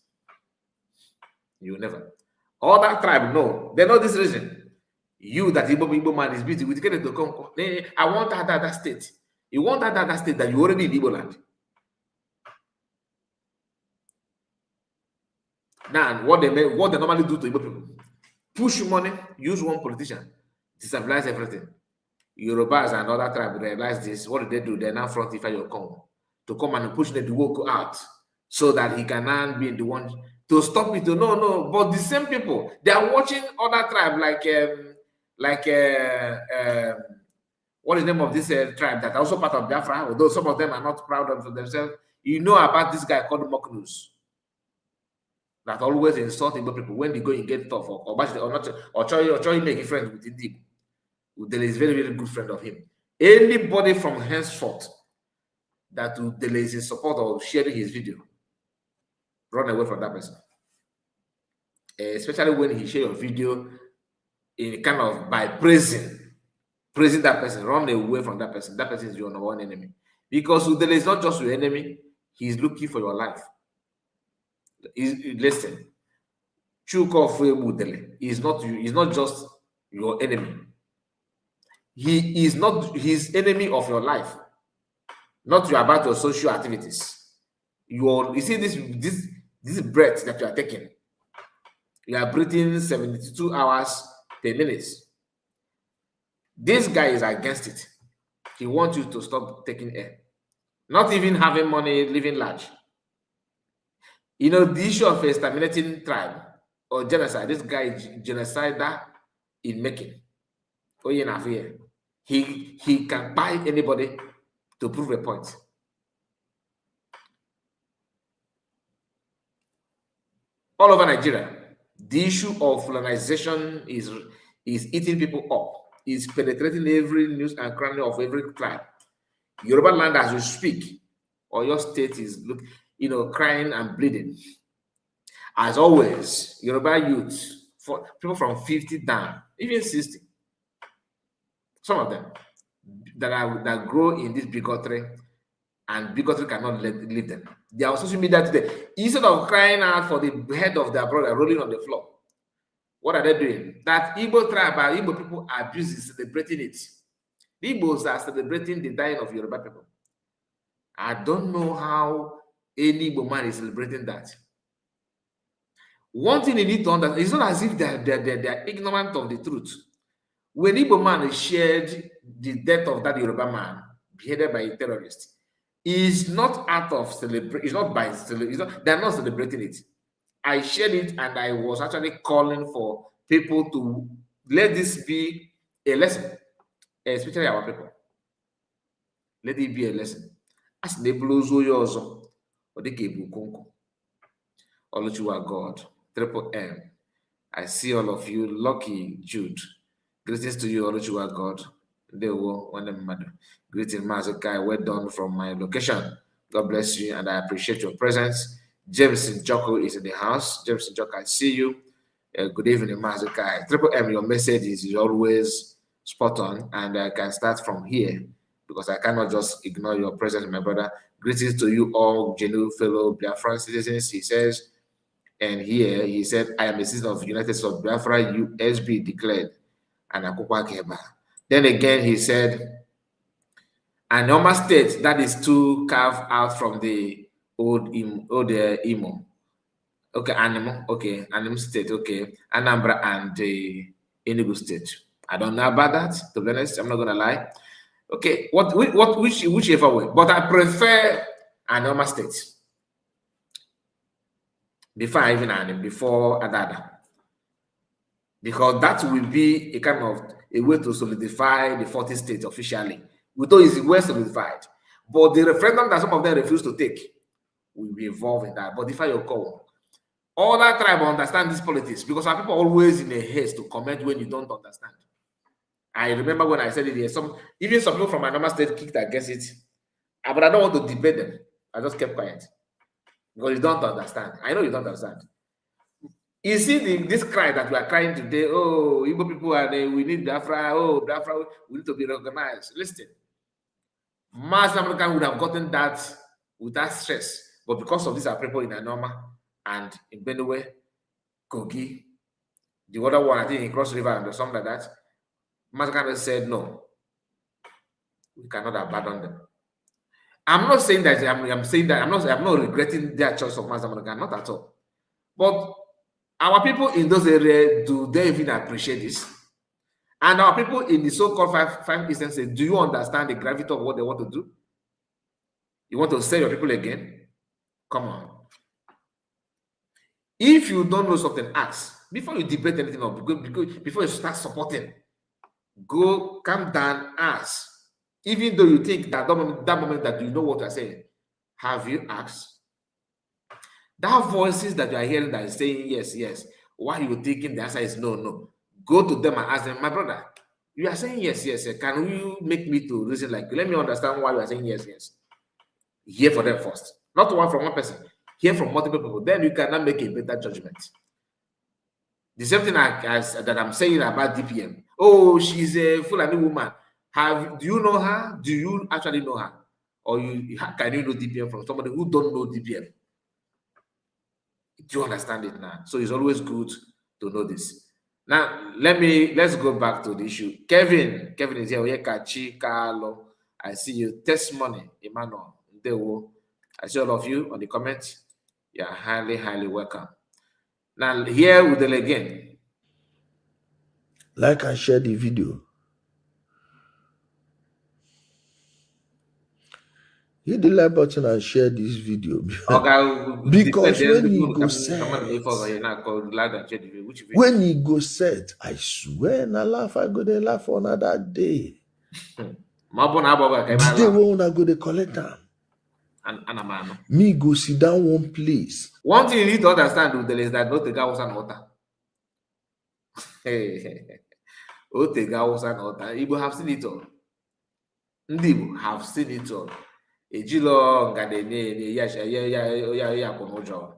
You will never. All that tribe know. They know this reason. You, that Igbo man, is busy with getting to come. I want that state. You want that state that you already in Igbo land. Now, what they normally do to Igbo people, push money, use one politician, destabilize everything. Yorubas and other tribes realize this. What do? They now front Ifayoko to come and push the Duwoko out so that he can now be the one to stop it. No. But the same people, they are watching other tribes what is the name of this tribe that are also part of Biafra, although some of them are not proud of themselves. You know about this guy called Moknus that always insult Igbo people when they go and get tough or try make a friend with Igbo. Udele is very, very good friend of him. Anybody from henceforth that Udele is in support of sharing his video, run away from that person. Especially when he share your video in kind of by praising that person, run away from that person. That person is your number one enemy. Because Udele is not just your enemy, he is looking for your life. Listen, Chukwuofu Udele is not just your enemy. He is not his enemy of your life, not about your social activities. You see this breath that you are taking. You are breathing 72 hours per minute. This guy is against it. He wants you to stop taking air, not even having money, living large. You know, the issue of exterminating tribe or genocide, this guy is genocider in making. He can buy anybody to prove a point. All over Nigeria, the issue of colonization is eating people up, is penetrating every news and cranny of every tribe. Yoruba land, as you speak, or your state is crying and bleeding. As always, Yoruba youth, for people from 50 down, even 60, some of them that grow in this bigotry, and bigotry cannot leave them. They are on social media today. Instead of crying out for the head of their brother rolling on the floor, what are they doing? That Igbo tribe, Igbo people are busy celebrating it. The Igbos are celebrating the dying of Yoruba people. I don't know how any Igbo man is celebrating that. One thing you need to understand, it's not as if they're ignorant of the truth. when Igbo man shared the death of that Yoruba man beheaded by a terrorist, is not out of celebration. It's not by celebration. They're not celebrating it. I shared it, and I was actually calling for people to let this be a lesson, especially our people. Let it be a lesson. As the blows yours, or the cable conco. Oluchiwa God, Triple M. I see all of you. Lucky Jude. Greetings to you, Oluchiwa God. They were one mother. Greeting Mazukai. Well done from my location. God bless you, and I appreciate your presence. James Njoko is in the house. James Njoko, I see you. Good evening, Mazukai. Triple M, your message is always spot on, and I can start from here because I cannot just ignore your presence, my brother. Greetings to you all, genuine fellow Biafran citizens. He says, and here he said, I am a citizen of United States of Biafra, USB declared, and Akukwa Keba. Then again, he said, an normal state that is to carve out from the old Imo. Okay, Animal. Okay, Animal State. Okay, Anambra and the Enugu State. I don't know about that. To be honest, I'm not gonna lie. Okay, whichever way. But I prefer an normal state before Adada, because that will be a kind of a way to solidify the 40 states officially. We thought it's well solidified, but the referendum that some of them refuse to take will be involved in that. But if I call all that tribe understand this politics, because our people are always in a haste to comment when you don't understand. I remember when I said it here, even some people from my normal state kicked against it, but I don't want to debate them. I just kept quiet because you don't understand. I know you don't understand. You see this cry that we are crying today. Oh, Igbo people are there. We need Biafra. Oh, Biafra, we need to be recognized. Listen, Mass American would have gotten that without stress, but because of these are people in Anoma and in Benue, Kogi, the other one, I think in Cross River and something like that, Mass said no, we cannot abandon them. I'm not saying that I'm saying that I'm not regretting their choice of Mass American, not at all. But our people in those areas, do they even appreciate this? And our people in the so-called five instances, do you understand the gravity of what they want to do? You want to sell your people again? Come on. If you don't know something, ask. Before you debate anything, or before you start supporting, go calm down, ask. Even though you think that moment that you know what you're saying, have you asked? That voices that you are hearing that is saying yes, yes, why you thinking the answer is no, no. Go to them and ask them, my brother, you are saying yes, yes, yes. Can you make me to reason like, let me understand why you are saying yes, yes. Hear for them first. Not one from one person. Hear from multiple people. Then you cannot make a better judgment. The same thing that I'm saying about DPM. Oh, she's a Fulani woman. Do you know her? Do you actually know her? Or can you know DPM from somebody who don't know DPM? Do you understand it now? So it's always good to know this. Now, let's go back to the issue. Kevin is here. Oyekachi, Carlo. I see you. Testimony, Emmanuel. Ndewo. I see all of you on the comments. You are highly, highly welcome. Now, here with them again. Like I shared the video. Hit the like button and share this video. Because when he go set, I swear na laugh, I go to laugh on that day. The day when I go to collect them. Me go sit down one place. One thing you need to understand is that no tega was an water. O tega was an water. Igbo have seen it all. Igbo have seen it all. Ejilo ngade ya konojo.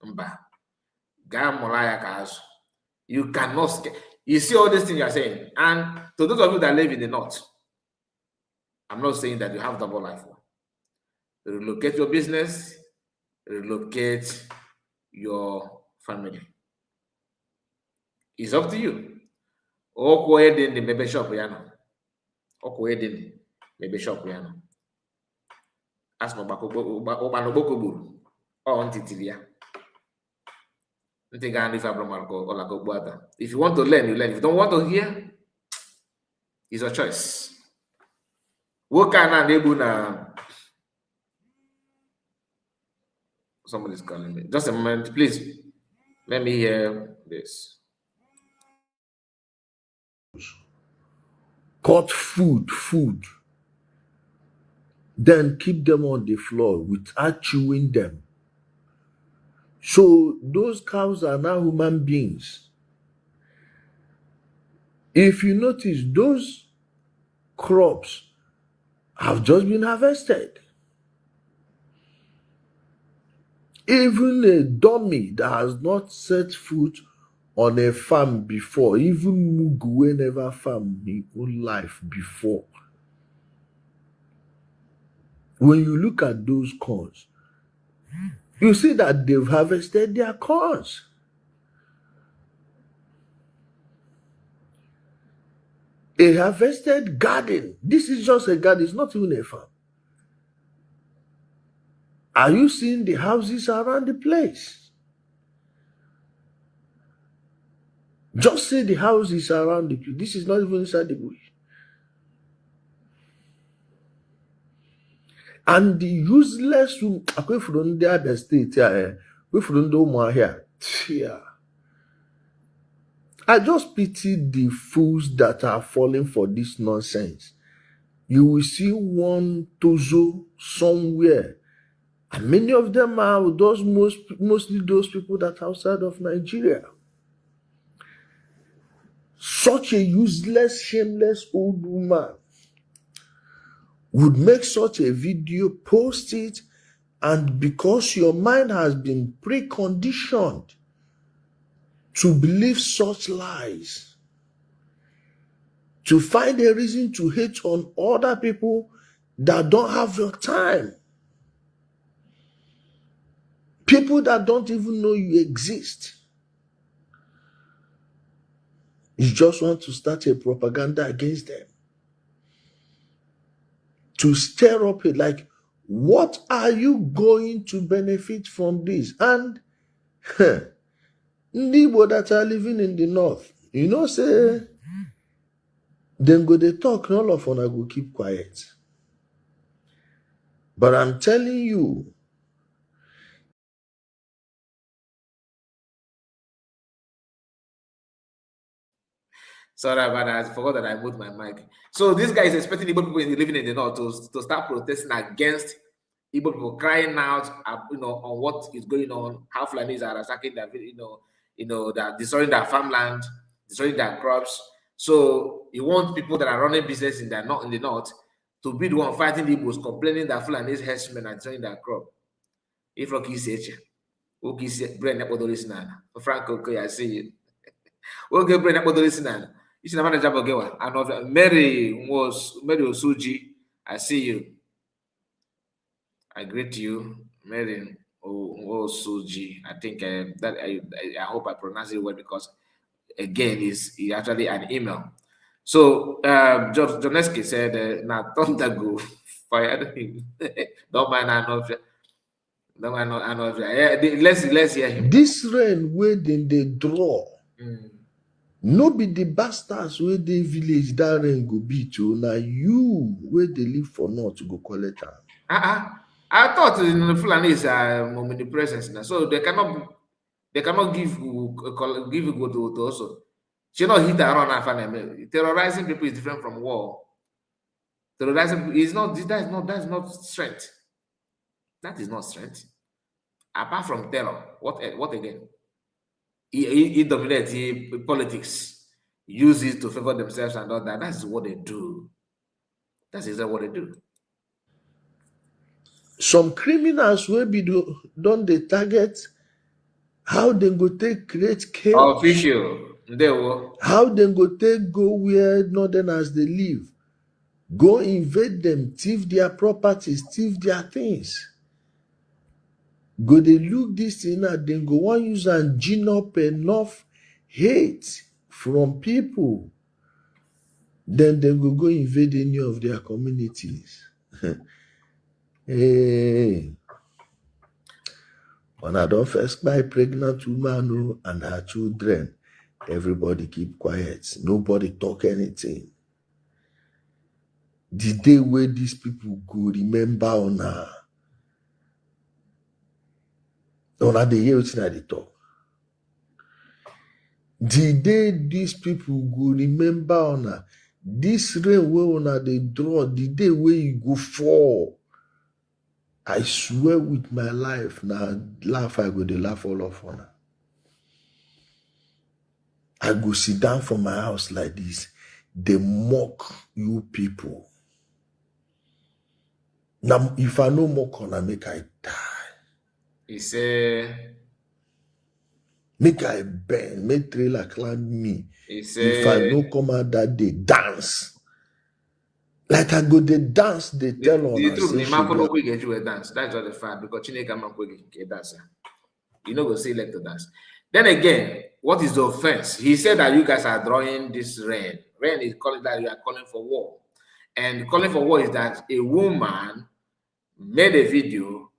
Mba. Gamolaya kazu. You cannot. You see all these things you are saying. And to those of you that live in the north, I'm not saying that you have double life. Relocate your business, relocate your family. It's up to you. Oko edin the maybe shop yano. Oko edin maybe shop yano. As no bako boko buru. Or antitilia. If you want to learn, you learn. If you don't want to hear, It's your choice. What kind of neighbor? Somebody's calling me. Just a moment, please. Let me hear this. Cut food, then keep them on the floor without chewing them. So those cows are now human beings. If you notice, those crops have just been harvested. Even a dummy that has not set foot on a farm before, even Mugu never farmed his own life before. When you look at those corns, you see that they've harvested their corns. A harvested garden. This is just a garden, it's not even a farm. Are you seeing the houses around the place? Just see the houses around the place. This is not even inside the bush. And the useless away from the other state here, away from the home here. I just pity the fools that are falling for this nonsense. You will see one Tozo somewhere. And many of them are those mostly those people that are outside of Nigeria. Such a useless, shameless old woman would make such a video, post it, and because your mind has been preconditioned to believe such lies, to find a reason to hate on other people that don't have your time. People that don't even know you exist. You just want to start a propaganda against them. To stir up it, like, what are you going to benefit from this? And people that are living in the north, you know, say, then go they talk, all of them go keep quiet. But I'm telling you, Sorry about that. I forgot that I moved my mic. So this guy is expecting Igbo people living in the north to start protesting against Igbo people, crying out, on what is going on, how Fulanis are attacking their, that destroying their farmland, destroying their crops. So you want people that are running business in the north to be the one fighting the Igbos, complaining that Fulanis herdsmen are destroying their crop. If Rocky says, okay, Brent Franco, I see you. Okay, Brent listening. You see the manager Bogewa. And Mary Osuji. I see you. I greet you, Mary Osuji. I think I hope I pronounce it well because again it's actually an email. So Joneski said, "Now thunder go fire him. Don't mind Anofia. Don't mind Anofia. Yeah, let's hear him. This rain where they draw." No be the bastards where the village that rain go be to. Now you where they live for not to go collect them. I thought the Fulanis are omnipresent now, so they cannot give you go to also. She not hit around and terrorizing people is different from war. Terrorizing is not that's not strength. That is not strength. Apart from terror, what again? He dominates politics, use it to favor themselves and all that. That's what they do. That's exactly what they do. Some criminals will be done the target how they go take create chaos. Official. How they go take go where northerners they live. Go invade them, thief their properties, thief their things. Go they look this thing and then go one use and gin up enough hate from people. Then they go invade any of their communities. Hey. When I don't first buy pregnant woman and her children, everybody keep quiet. Nobody talk anything. The day where these people go remember on the year at the top. The day these people go remember on this rain where on they draw, the day where you go fall. I swear with my life, now laugh, I go to laugh all of on. I go sit down for my house like this. They mock you people. Now, if I no mock on, I make I die. He say, make I bend, make trailer climb me. He say, if I no come out that day, dance. Like I go the dance, they tell on the us. truth, the man for no quick get you a dance. That's not the fact because Chineke man quick get dance. You know, go see let to dance. Then again, what is the offense? He said that you guys are drawing this rain. Rain is calling that you are calling for war. And calling for war is that a woman made a video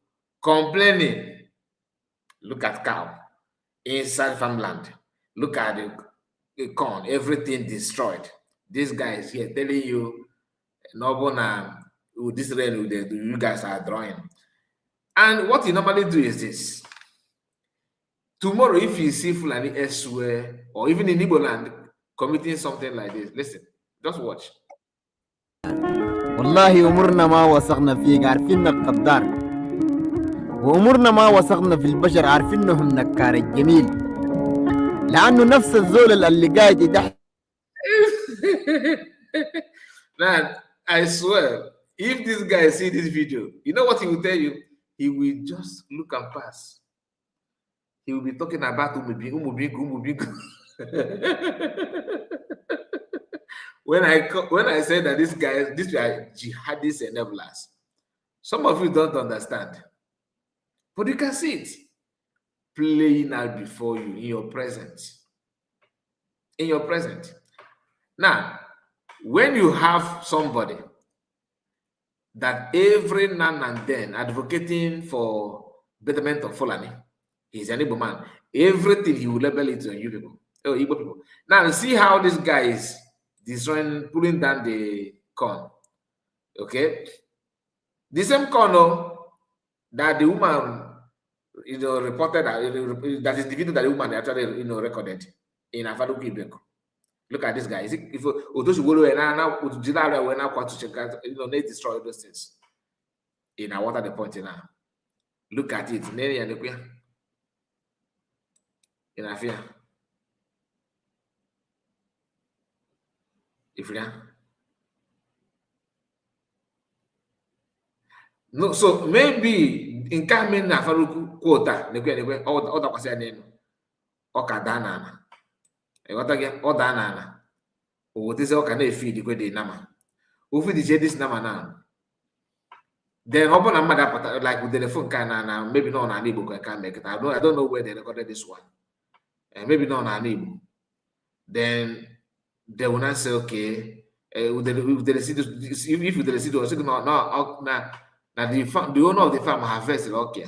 complaining. Look at cow inside farmland. Look at the corn, everything destroyed. This guy is here telling you, no, this rain you guys are drawing. And what you normally do is this. Tomorrow, if you see Fulani elsewhere, or even in Igbo land, committing something like this, listen, just watch. والله أمورنا ما وثقنا فيك عارفين القدار وأمورنا ما وثقنا في البشر عارفينهم نكار الجميل لأنه نفس الزول اللي قاعد تحت. Man, I swear, if this guy see this video, you know what he will tell you? He will just look and pass. He will be talking about Umubiku. When I say that these are jihadist enablers, some of you don't understand. But you can see it playing out before you in your presence. In your present. Now, when you have somebody that every now and then advocating for betterment of Fulani, he's an Igbo man, everything he will label it on you people, Igbo people. Now, see how this guy is destroying, pulling down the corn. Okay? The same corn that the woman, reported that is the video that the woman actually, recorded in Afaduku Ibeko. Look at this guy. If those who they destroy those things in our water the point now. Look at it. In Afia. If you no, so maybe in coming na Faruku quota, all the question name Okadana. Odana. What is okay feed the nama? Who feed this nama now? Then open a mother like with the phone can maybe not an ebook can make it. I don't know where they recorded this one. And maybe not an ebook. Then they will not say, okay, if the receipt was the owner of the farm harvested, okay.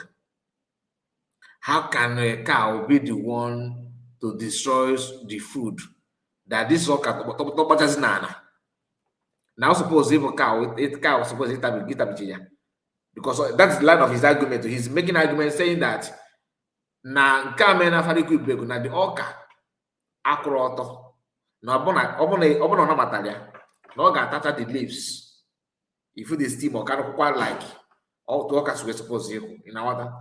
How can a cow be the one to destroy the food that this nana? Now suppose if a cow suppose it because that's the line of his argument. He's making argument saying that na kamena fariku bego na the oka akroto na obona matalia no ga tata the leaves if the steam or kind of like all to oka suppose in our water.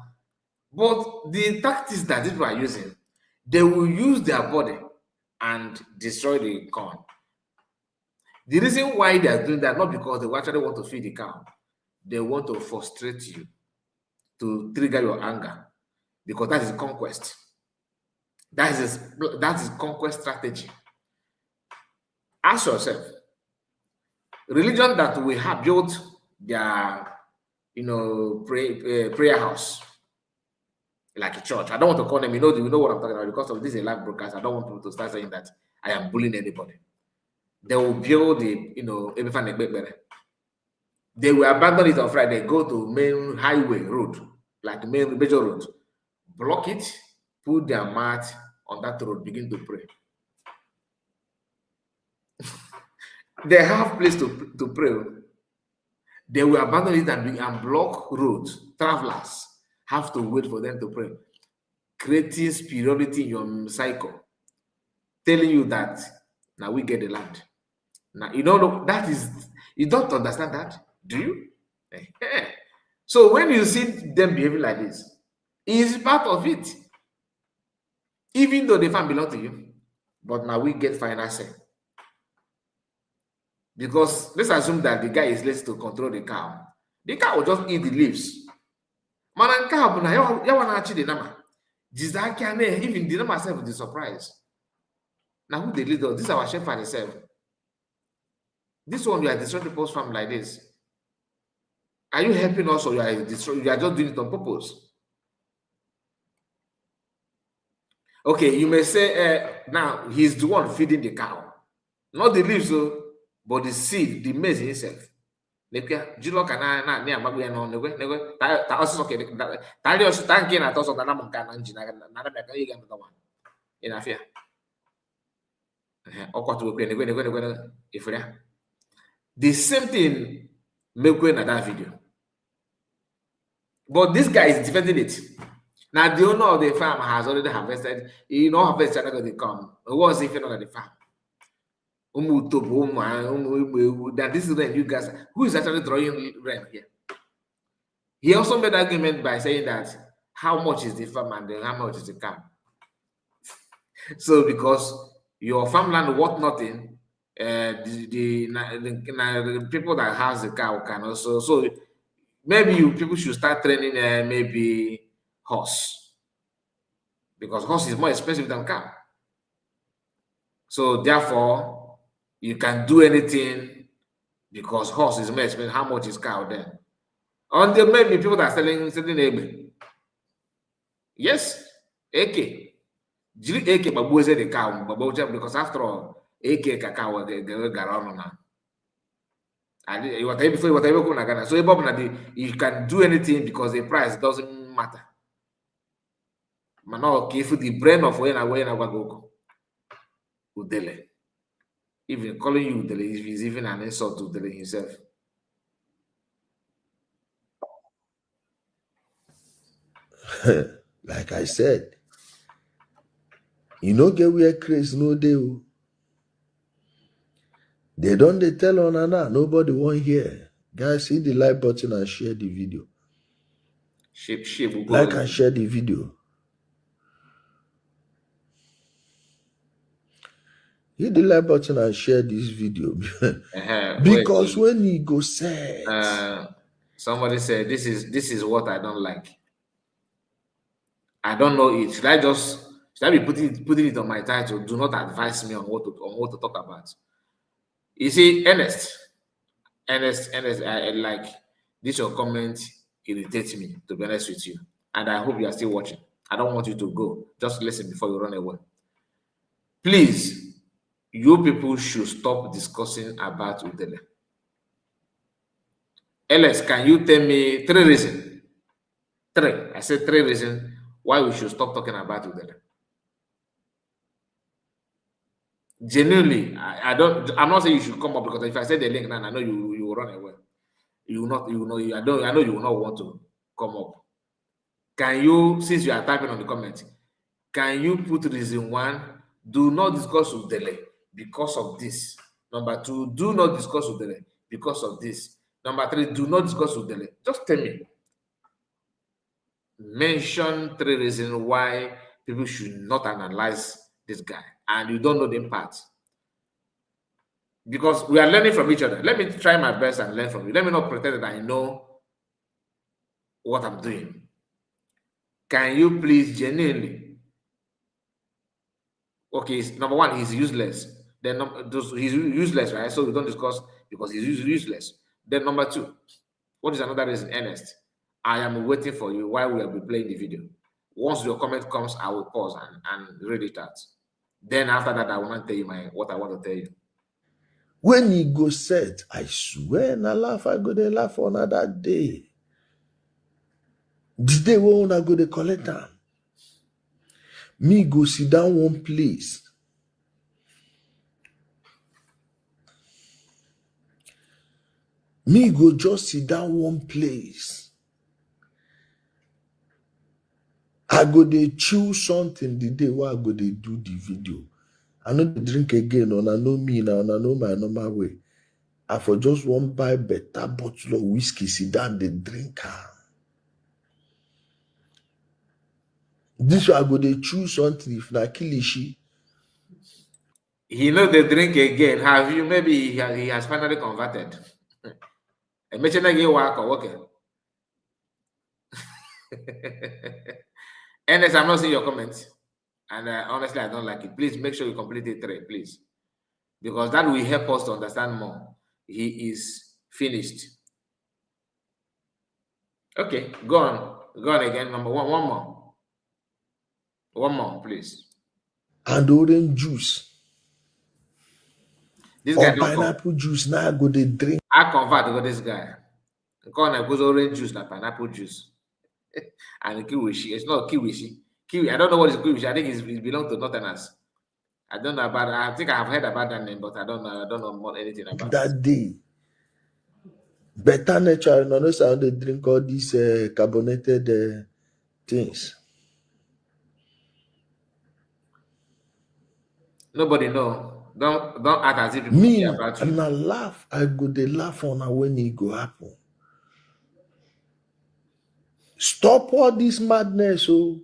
But the tactics that people are using, they will use their body and destroy the corn. The reason why they are doing that, not because they actually want to feed the cow, they want to frustrate you, to trigger your anger, because that is conquest. That is conquest strategy. Ask yourself, religion that we have built their, prayer house, like a church. I don't want to call them, you know what I'm talking about, because of this is a live broadcast. I don't want people to start saying that I am bullying anybody. They will build they will abandon it on Friday, go to main highway road, like the main major road, block it, put their mat on that road, begin to pray. They have place to pray. They will abandon it and block roads. Travelers have to wait for them to pray, creating spirituality in your cycle, telling you that now we get the land. Now, you know, that is, you don't understand that, do you? So when you see them behaving like this, it's part of it. Even though the farm belongs to you, but now we get final say. Because let's assume that the guy is left to control the cow. The cow will just eat the leaves. Man, cow, you want to actually the number. Even the number itself is surprise. Now who the leader? This is our shepherd itself. This one, you are destroying people's farm like this. Are you helping us, or you are destroying? You are just doing it on purpose? Okay, you may say, now he's the one feeding the cow, not the leaves, but the seed, the maize itself. The same thing make in that video. But this guy is defending it. Now the owner of the farm has already harvested. You know, harvest are going to come. Who was if not at the farm? That this is the you guys. Who is actually drawing rent here? He also made argument by saying that how much is the farm and then how much is the cow? So because your farmland worth nothing, the people that has the cow can also. So maybe people should start training maybe horse, because horse is more expensive than cow. So therefore, you can do anything because horse is more expensive. How much is cow then? Until maybe people that are selling AB. Yes, AK. AK babu is the cow, because after all, AK cacao they got on now. And whatever. So you can do anything because the price doesn't matter. Mano, if the brain of when I go Udele. Even calling you Udele is even an insult to Udele himself. Like I said, you know, get where Chris no deal. They don't they tell on Anna, nobody won't hear. Guys, hit the like button and share the video. Like and share the video. Hit the like button and share this video. Because when he go set, somebody said this is what I don't like. I don't know it. Should I be putting it on my title? Do not advise me on what to talk about. You see, Ernest, I like this. Your comment irritates me, to be honest with you, and I hope you are still watching. I don't want you to go. Just listen before you run away. Please, you people should stop discussing about Udele. Alex, can you tell me 3 reasons? 3. I said 3 reasons why we should stop talking about Udele. Genuinely, I'm not saying you should come up, because if I say the link now, I know you will run away. You will not, I know you will not want to come up. Can you, since you are typing on the comment, can you put reason 1? Do not discuss Udele because of this. Number 2, do not discuss Udele because of this. Number 3, do not discuss Udele. Just tell me. Mention 3 reasons why people should not analyze this guy, and you don't know the part. Because we are learning from each other. Let me try my best and learn from you. Let me not pretend that I know what I'm doing. Can you please genuinely? Okay, number 1, he's useless. Then he's useless, right? So we don't discuss because he's useless. Then number 2, what is another reason? Ernest, I am waiting for you while we will be playing the video. Once your comment comes, I will pause and read it out. Then after that, I will not tell you what I want to tell you. When he go set, I swear na laugh, I go to laugh on that day. The day when I go to collect them. Me go sit down one place. Me go just sit down one place. I go dey chew something the day where I go dey do the video. I no dey drink again, and I know me now, and I know my normal way. I for just one buy better bottle of whiskey, sit down, dey drink am. This way I go dey chew something. If na kilishi, He know they drink again. Have you? Maybe he has finally converted. And mention again work or working. Ernest, I'm not seeing your comments, and honestly, I don't like it. Please make sure you complete the thread, please, because that will help us to understand more. He is finished. Okay, go on again. Number one more, please. and orange juice This guy or don't pineapple juice. Now I go dey drink. I convert to this guy. Corner goes orange juice, like pineapple juice, and kiwishi. It's not kiwishi. Kiwi. I don't know what is kiwishi. I think it belongs to Northerners. I don't know about. I think I have heard about that name, but I don't know. I don't know more anything about That it. day, better nature. No, no, how they drink all these carbonated things. Nobody know. Don't act as if people Me, care about you. and I laugh. I go dey laugh on her when it go happen. Stop all this madness, oh.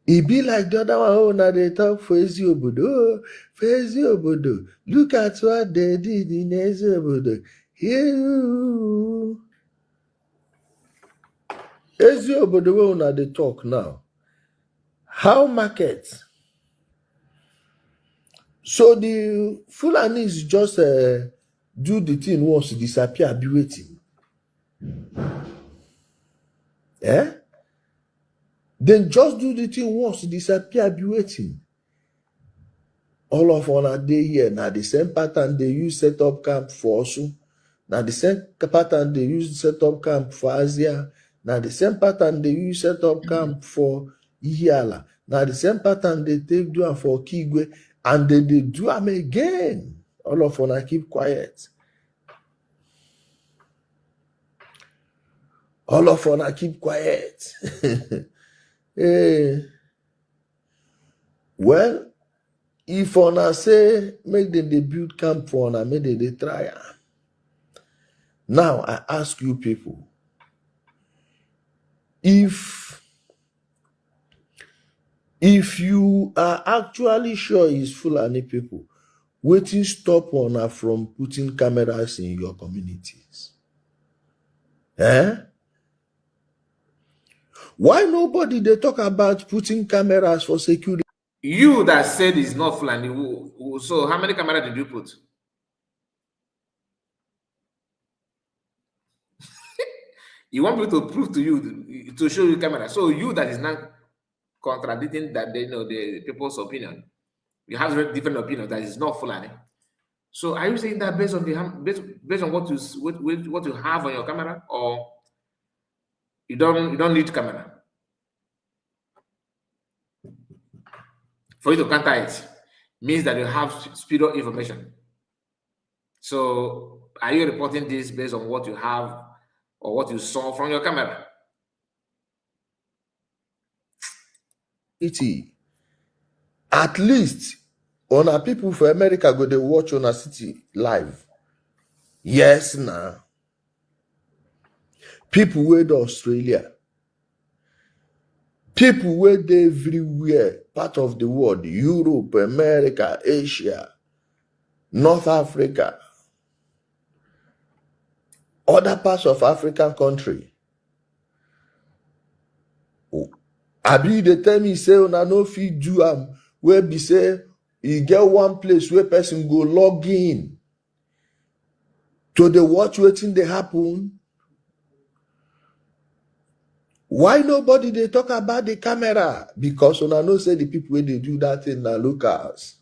It be like the other one. Oh, now they talk for Eziobodo. Oh, for Eziobodo. Look at what they did in Eziobodo. Here, Eziobodo, where now they talk now. How market? So the Fulanis just do the thing once, disappear, be waiting. Eh? Then just do the thing once, disappear, be waiting. All of on a day here, now the same pattern they use set up camp for Osu. Now the same pattern they use set up camp for Asia. Now the same pattern they use set up camp for Ihiala. Now the same pattern they take do for Kigwe. And then they do them again. All of on keep quiet. All of on keep quiet. Well, if on say make them they build camp for on, make them they try. Now I ask you people, if you are actually sure it's Fulani people, waiting stop on from putting cameras in your communities. Eh? Why nobody they talk about putting cameras for security? You that said it's not Fulani. So how many cameras did you put? You want people to prove to you, to show you camera. So you that is not contradicting that they know the people's opinion. You have very different opinion that is not Fulani. So are you saying that based on based on what you have on your camera, or you don't need camera for you to counter it? Means that you have speed of information. So are you reporting this based on what you have or what you saw from your camera? At least on our people for America go they watch on a city live. Yes, now. People with Australia. People with everywhere, part of the world, Europe, America, Asia, North Africa, other parts of African country. Abi they tell me say una no fit do where be say you get one place where person go log in to the watch waiting they happen. Why nobody they talk about the camera? Because una no say the people where they do that in the locals.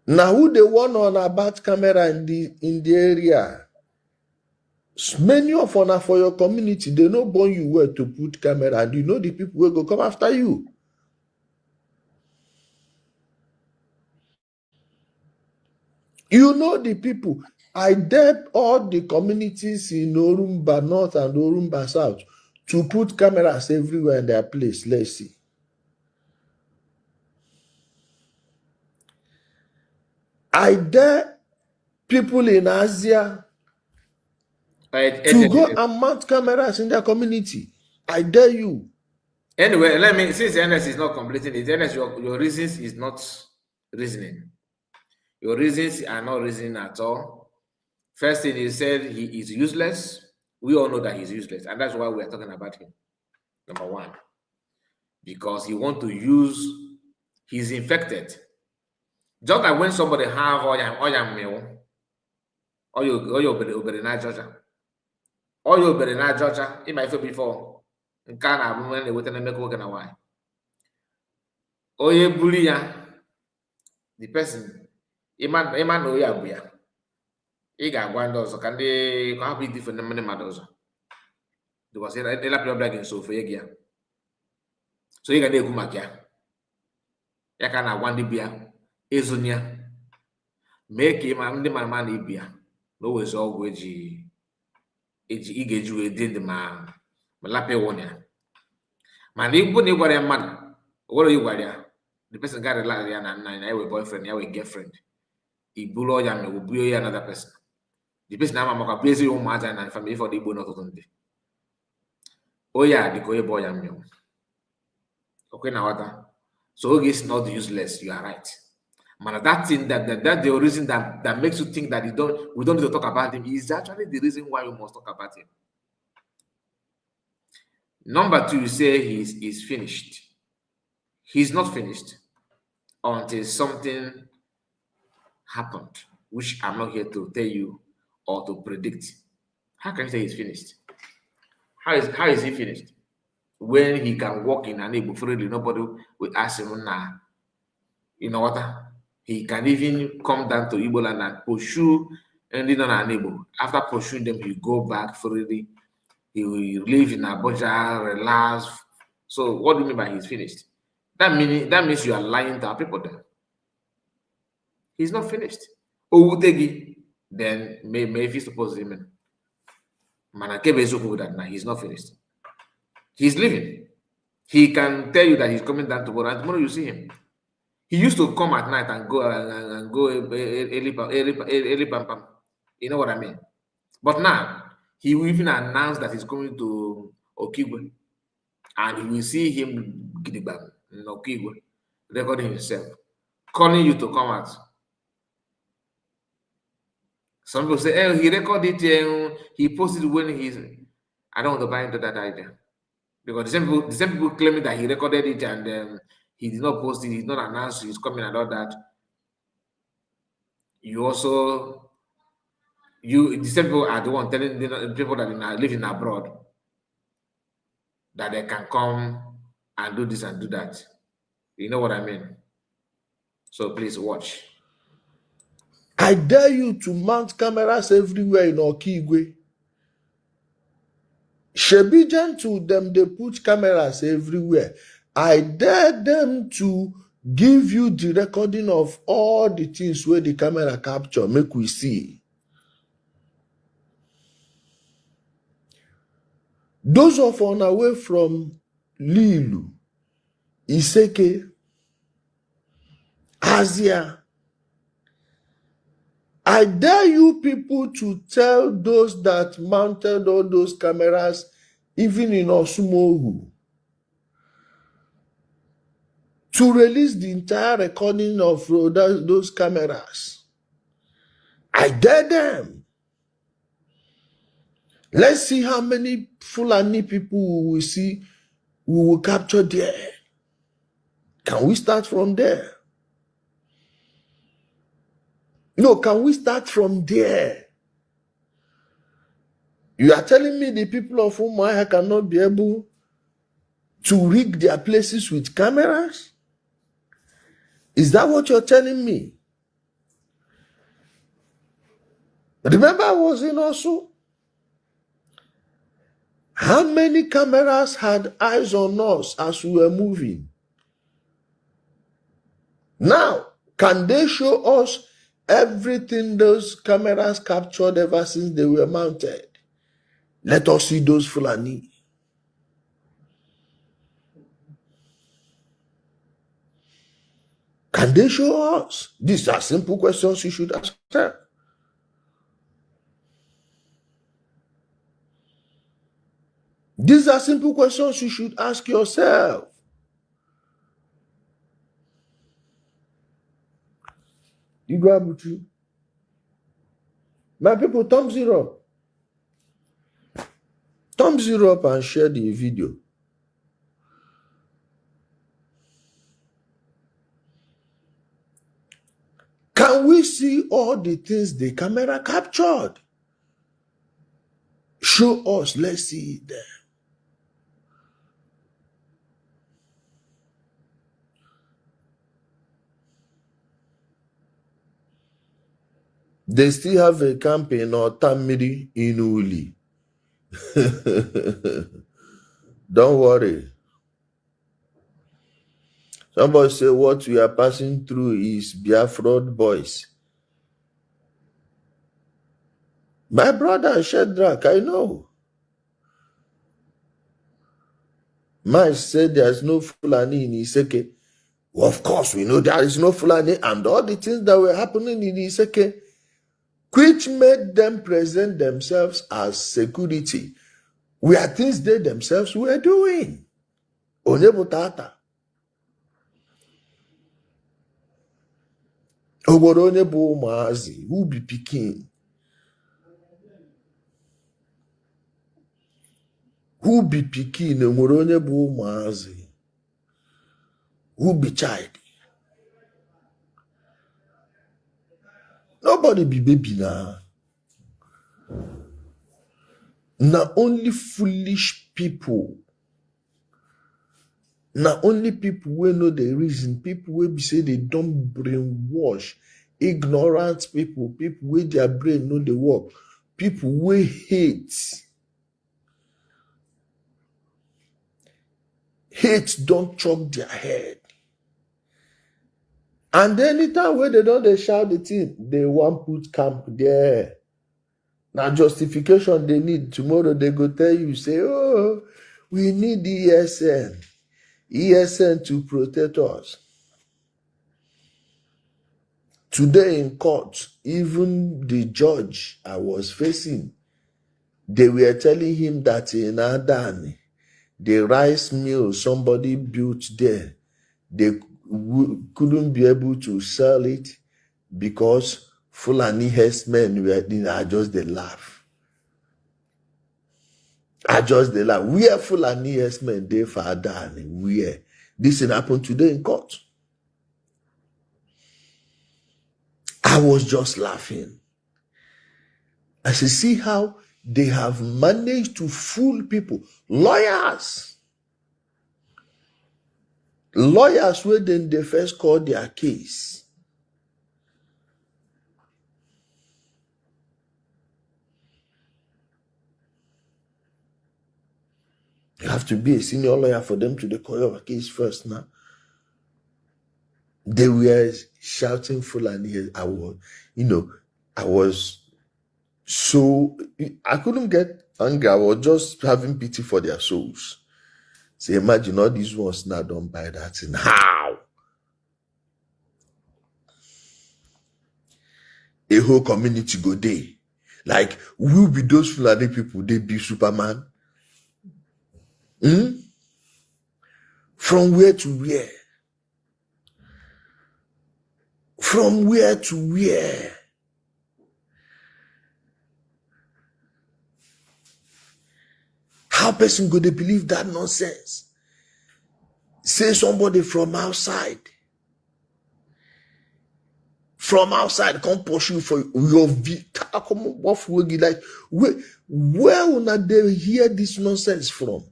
Now who they want on about camera in the area? Many of una for your community, they no born you where to put camera, and you know the people will go come after you. You know the people. I dare all the communities in Orumba North and Orumba South to put cameras everywhere in their place. Let's see. I dare people in Asia to go and mount cameras in their community. I dare you. Anyway, let me, since NS is not completing it, NS, your reasons is not reasoning. Your reasons are not reasoning at all. First thing, he said he is useless. We all know that he's useless, and that's why we're talking about him. Number one, because he wants to use, he's infected. Just like when somebody have oya meal, or your berina Georgia, it might feel before. In Ghana, when they wait and make work na why. Oye bulia, the person, Iman oya buya. Iga gwandozo can they have be different many matters. Because they la black in so for yegia. So you can do kumakia. Ya kana wandi bia ezonia. Make him ndi man ibia. No we so gweji igeju edin the man. Malape wonia. Man igbo ni gwara man. What you gwara? The person got a lot and boyfriend, ya girlfriend. Ibulo ya me will another person. The person now maka busy your mother and family for the bonus of the oh yeah, the koye boy am you. Okay, now what? So it's not useless, you are right. Man, that thing that the reason that makes you think that we don't need to talk about him is actually the reason why you must talk about him. Number two, you say he's finished. He's not finished until something happened, which I'm not here to tell you or to predict. How can you say he's finished? How is he finished? When he can walk in and able freely, nobody will ask him now. You know what? He can even come down to Igbo land and pursue and then unable. After pursuing them, he go back freely. He will live in Abuja, relax. So what do you mean by he's finished? That means you are lying to our people then. He's not finished. Owutegi, then may he suppose him. Manakebe Zuku that now he's not finished. He's leaving. He can tell you that he's coming down tomorrow, and tomorrow you see him. He used to come at night and go early pam. You know what I mean? But now he will even announce that he's coming to Okigwe, and you will see him Gidigba in Okigwe, recording himself, calling you to come out. Some people say, "Oh, he recorded it. He posted when he's." I don't want to buy into that idea because the same people claiming that he recorded it and he did not post it, he did not announce he's coming and all that. The same people are the one telling the people that are living abroad that they can come and do this and do that. You know what I mean? So please watch. I dare you to mount cameras everywhere in Okigwe. Shebi gentle them, they put cameras everywhere. I dare them to give you the recording of all the things where the camera capture, make we see. Those of on away from Lilu, Iseke, Asia, I dare you people to tell those that mounted all those cameras, even in Osumohu, to release the entire recording of those cameras. I dare them. Let's see how many Fulani people we will see we will capture there. Can we start from there? No, can we start from there? You are telling me the people of Umuahia cannot be able to rig their places with cameras? Is that what you're telling me? Remember I was in Osu? How many cameras had eyes on us as we were moving? Now, can they show us Everything those cameras captured ever since they were mounted. Let us see those Fulani. Can they show us? These are simple questions you should ask them. These are simple questions you should ask yourself. You go Abutu. My people, thumbs it up. Thumbs it up and share the video. Can we see all the things the camera captured? Show us. Let's see it there. They still have a camp in Otamiri in Uli. Don't worry. Somebody say what we are passing through is Biafran boys. My brother Shadrach, I know. Mike said there's no Fulani in Iseke. Well, of course, we know there is no Fulani, and all the things that were happening in Iseke, which made them present themselves as security, were things they themselves were doing. Onebutata. Oborone bo maazi, who be picking? Who be picking? Oborone bo maazi. Who be child? Nobody be baby now. Now only foolish people. Now only people will know the reason. People will be say they don't brainwash. Ignorant people. People with their brain know the work. People will hate. Hate don't chop their head. And anytime when they don't they shout the thing, they want put camp there. Now justification they need. Tomorrow they go tell you, say, oh, we need ESN. ESN to protect us. Today in court, even the judge I was facing, they were telling him that in Adani, the rice mill somebody built there, they couldn't be able to sell it because Fulani herdsmen were I just they laugh. I just they laugh. We are Fulani herdsmen, they for Adani. Where this thing happened today in court. I was just laughing. I said, see how they have managed to fool people. Lawyers where then they first called their case. You have to be a senior lawyer for them to call your case first now. They were shouting Fulani. I was so, I couldn't get angry. I was just having pity for their souls. So imagine all these ones now don't buy that thing. How? A whole community go there. Like, will be those Fulani people, they be Superman? From where to where? From where to where? How person go to believe that nonsense? Say somebody from outside come pursue for your come off like where will not they hear this nonsense from?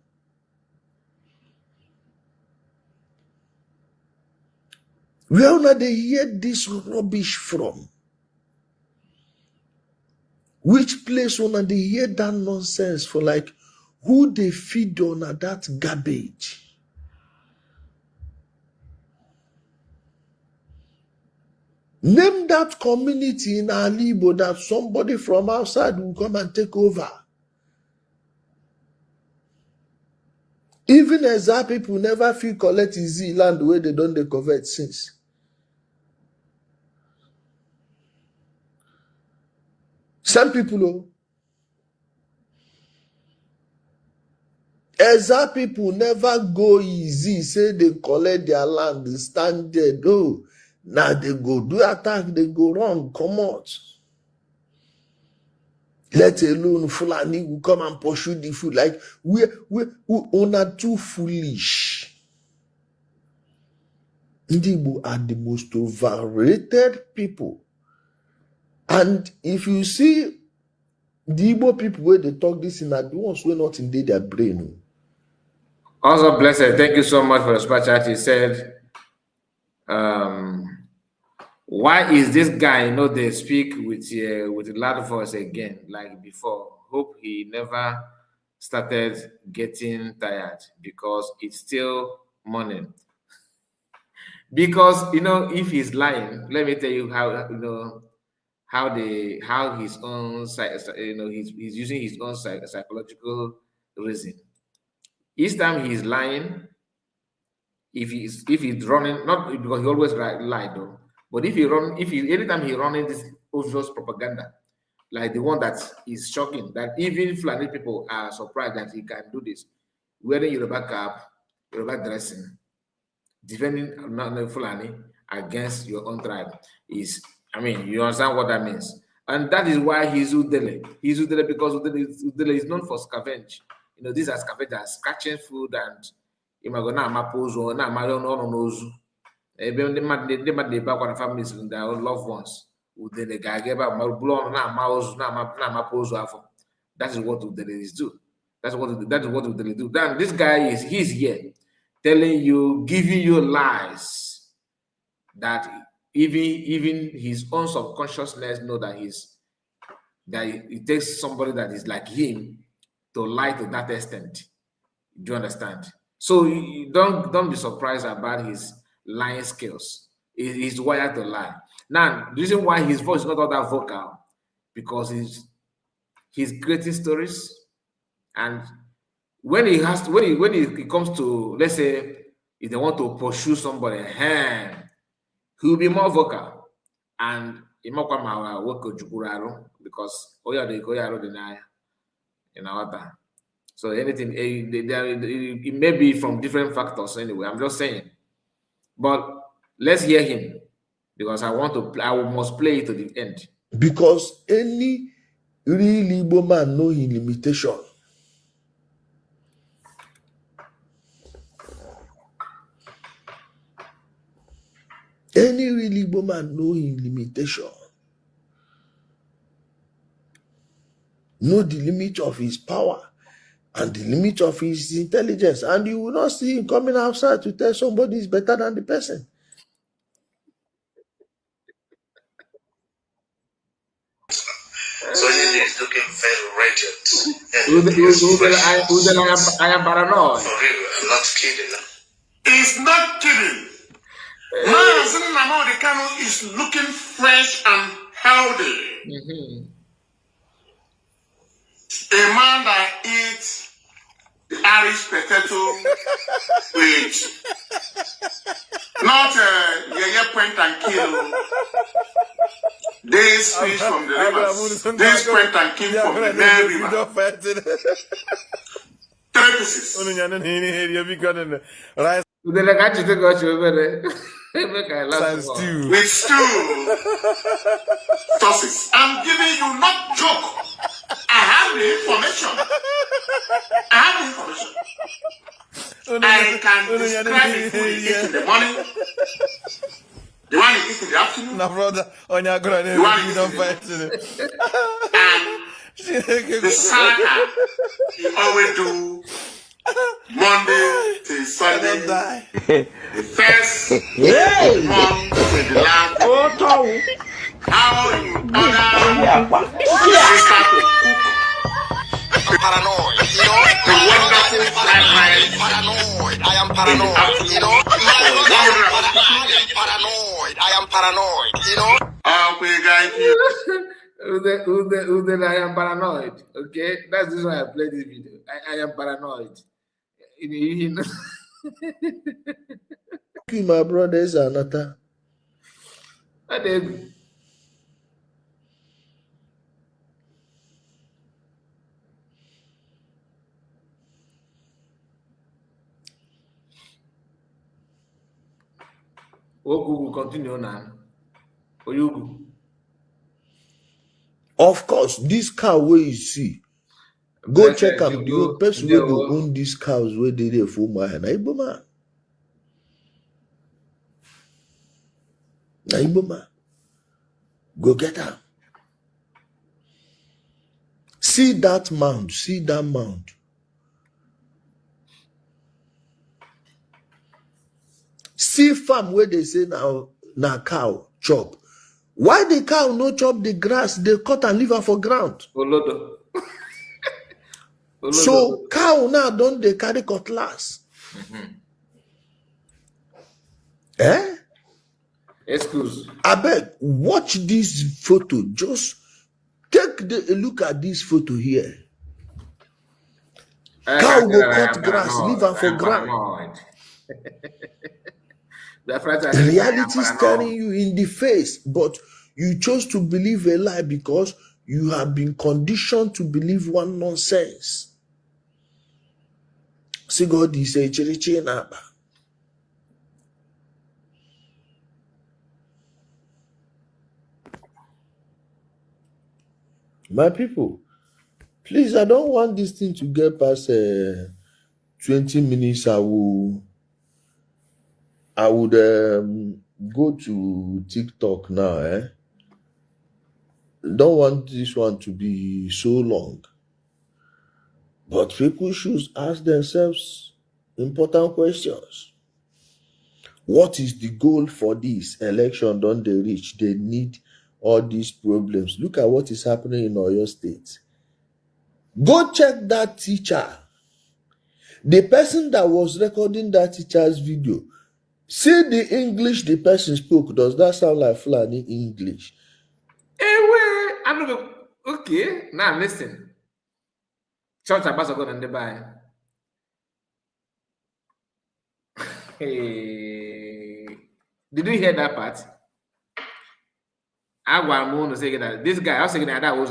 Where will not they hear this rubbish from? Which place will not they hear that nonsense for? Like who they feed on that garbage? Name that community in Alibo that somebody from outside will come and take over. Even as our people never feel collect easy land where they don't they convert since. Some people, as our people never go easy, say they collect their land, they stand there, oh, now they go do attack, they go wrong, come out. Let alone Fulani will come and pursue the food. Like we are too foolish. Ndibo are the most overrated people. And if you see the Igbo people where they talk this in the ones who are not in their brain. Also, blessed, thank you so much for the super chat. He said, why is this guy, they speak with a loud voice again, like before? Hope he never started getting tired because it's still morning. Because, if he's lying, let me tell you how his own, he's using his own psychological reason. Each time he's lying, if he's running, not because he always lie though, but anytime he running this obvious propaganda, like the one that is shocking, that even Fulani people are surprised that he can do this, wearing Yoruba cap, Yoruba dressing, defending Fulani against your own tribe you understand what that means. And that is why he's Udele. He's Udele because Udele is known for scavenge. These are scavengers, scratching food and families and their loved ones. That is what Udele do. That's what Udele do. Then this guy he's here telling you, giving you lies that even his own subconsciousness know that it takes somebody that is like him to lie to that extent. Do you understand? So don't be surprised about his lying skills. He's wired to lie. Now, the reason why his voice is not all that vocal, because he's creating stories, and when he comes to, let's say, if they want to pursue somebody, he will be more vocal, and because so anything it may be from different factors anyway. I'm just saying, but let's hear him because I must play it to the end. Because any real Igbo man know his limitation. Any real Igbo man know his limitation. Know the limit of his power and the limit of his intelligence. And you will not see him coming outside to tell somebody is better than the person. So he is looking very radiant. I am paranoid. For real, I'm not kidding. He's not kidding. The Kano is looking fresh and healthy. A man that eats Irish potato with not yeye point and kill. This fish from the rivers. This point and kill from the Nile River. 3 pieces. With stew. Sauces. I'm giving you not joke. I have the information. I can describe the food you eat in the morning, the one you eat in the afternoon, No, brother, on your ground, the one you eat in the and the salad you always do Monday to Sunday. The first month to the last. How you order sister to cook Paranoid, the wonderful fried rice. paranoid. I am paranoid. In the afternoon, I am paranoid, you know? Okay, guys. I am paranoid. Okay, that's the reason why I played this video. I am paranoid. You know. My brothers are not. I did. Google continue now. Oyugu. Of course, this cow where you see, go check am. The person wey go own these cows where they dey for my hand. Na Igbo man. Na Igbo man. Go get am. See that mound. See that mound. See farm where they say now na cow chop. Why the cow no chop the grass? They cut and leave her for ground. Olodo. So cow now don't they carry cutlass? Eh? Excuse. I beg, watch this photo. Just take a look at this photo here. Cow go cut grass, leave her for ground. Reality is staring you in the face, but you chose to believe a lie because you have been conditioned to believe one nonsense. See God is a chirichi naba. My people, please, I don't want this thing to get past 20 minutes. I would go to TikTok now. Don't want this one to be so long. But people should ask themselves important questions. What is the goal for this election? Don't they reach? They need all these problems. Look at what is happening in Oyo State. Go check that teacher. The person that was recording that teacher's video. See the English the person spoke. Does that sound like Fulani English? Okay, now listen. Church ambassador and the buy. Hey, did you hear that part? I want to say that this guy, I was saying that was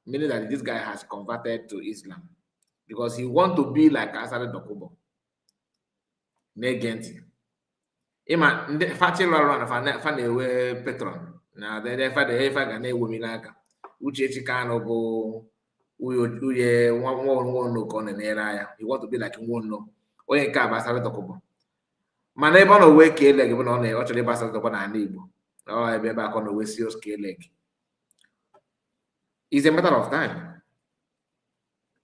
meaning that this guy has converted to Islam because he want to be like Asare Dokubo. Negenti. Ima fati lwa na fa na-ewe patron na de fa de fa ga na-ewe mi n'aka uche chika no go uye nwa no ko na era ya you want to be like nwono onye nke Asare Dokubo mana ebe ọ no we ke leg bụ na ọ na chọrọ ịba Asare Dokubo na ala Igbo ọ ebe ba ko no we serious ke leg. It's a matter of time.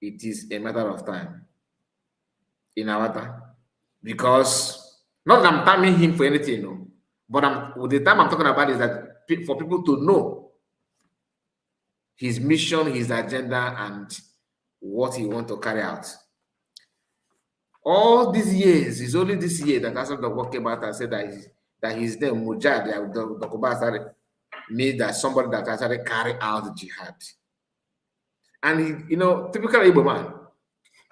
It is a matter of time in Awata because not that I'm timing him for anything, no. But the time I'm talking about is that for people to know his mission, his agenda, and what he wants to carry out. All these years, it's only this year that Asare Dokubo came out and said that he's the Mujahid, Dokubo means that somebody that actually carry out the jihad. And he, typical Igbo man,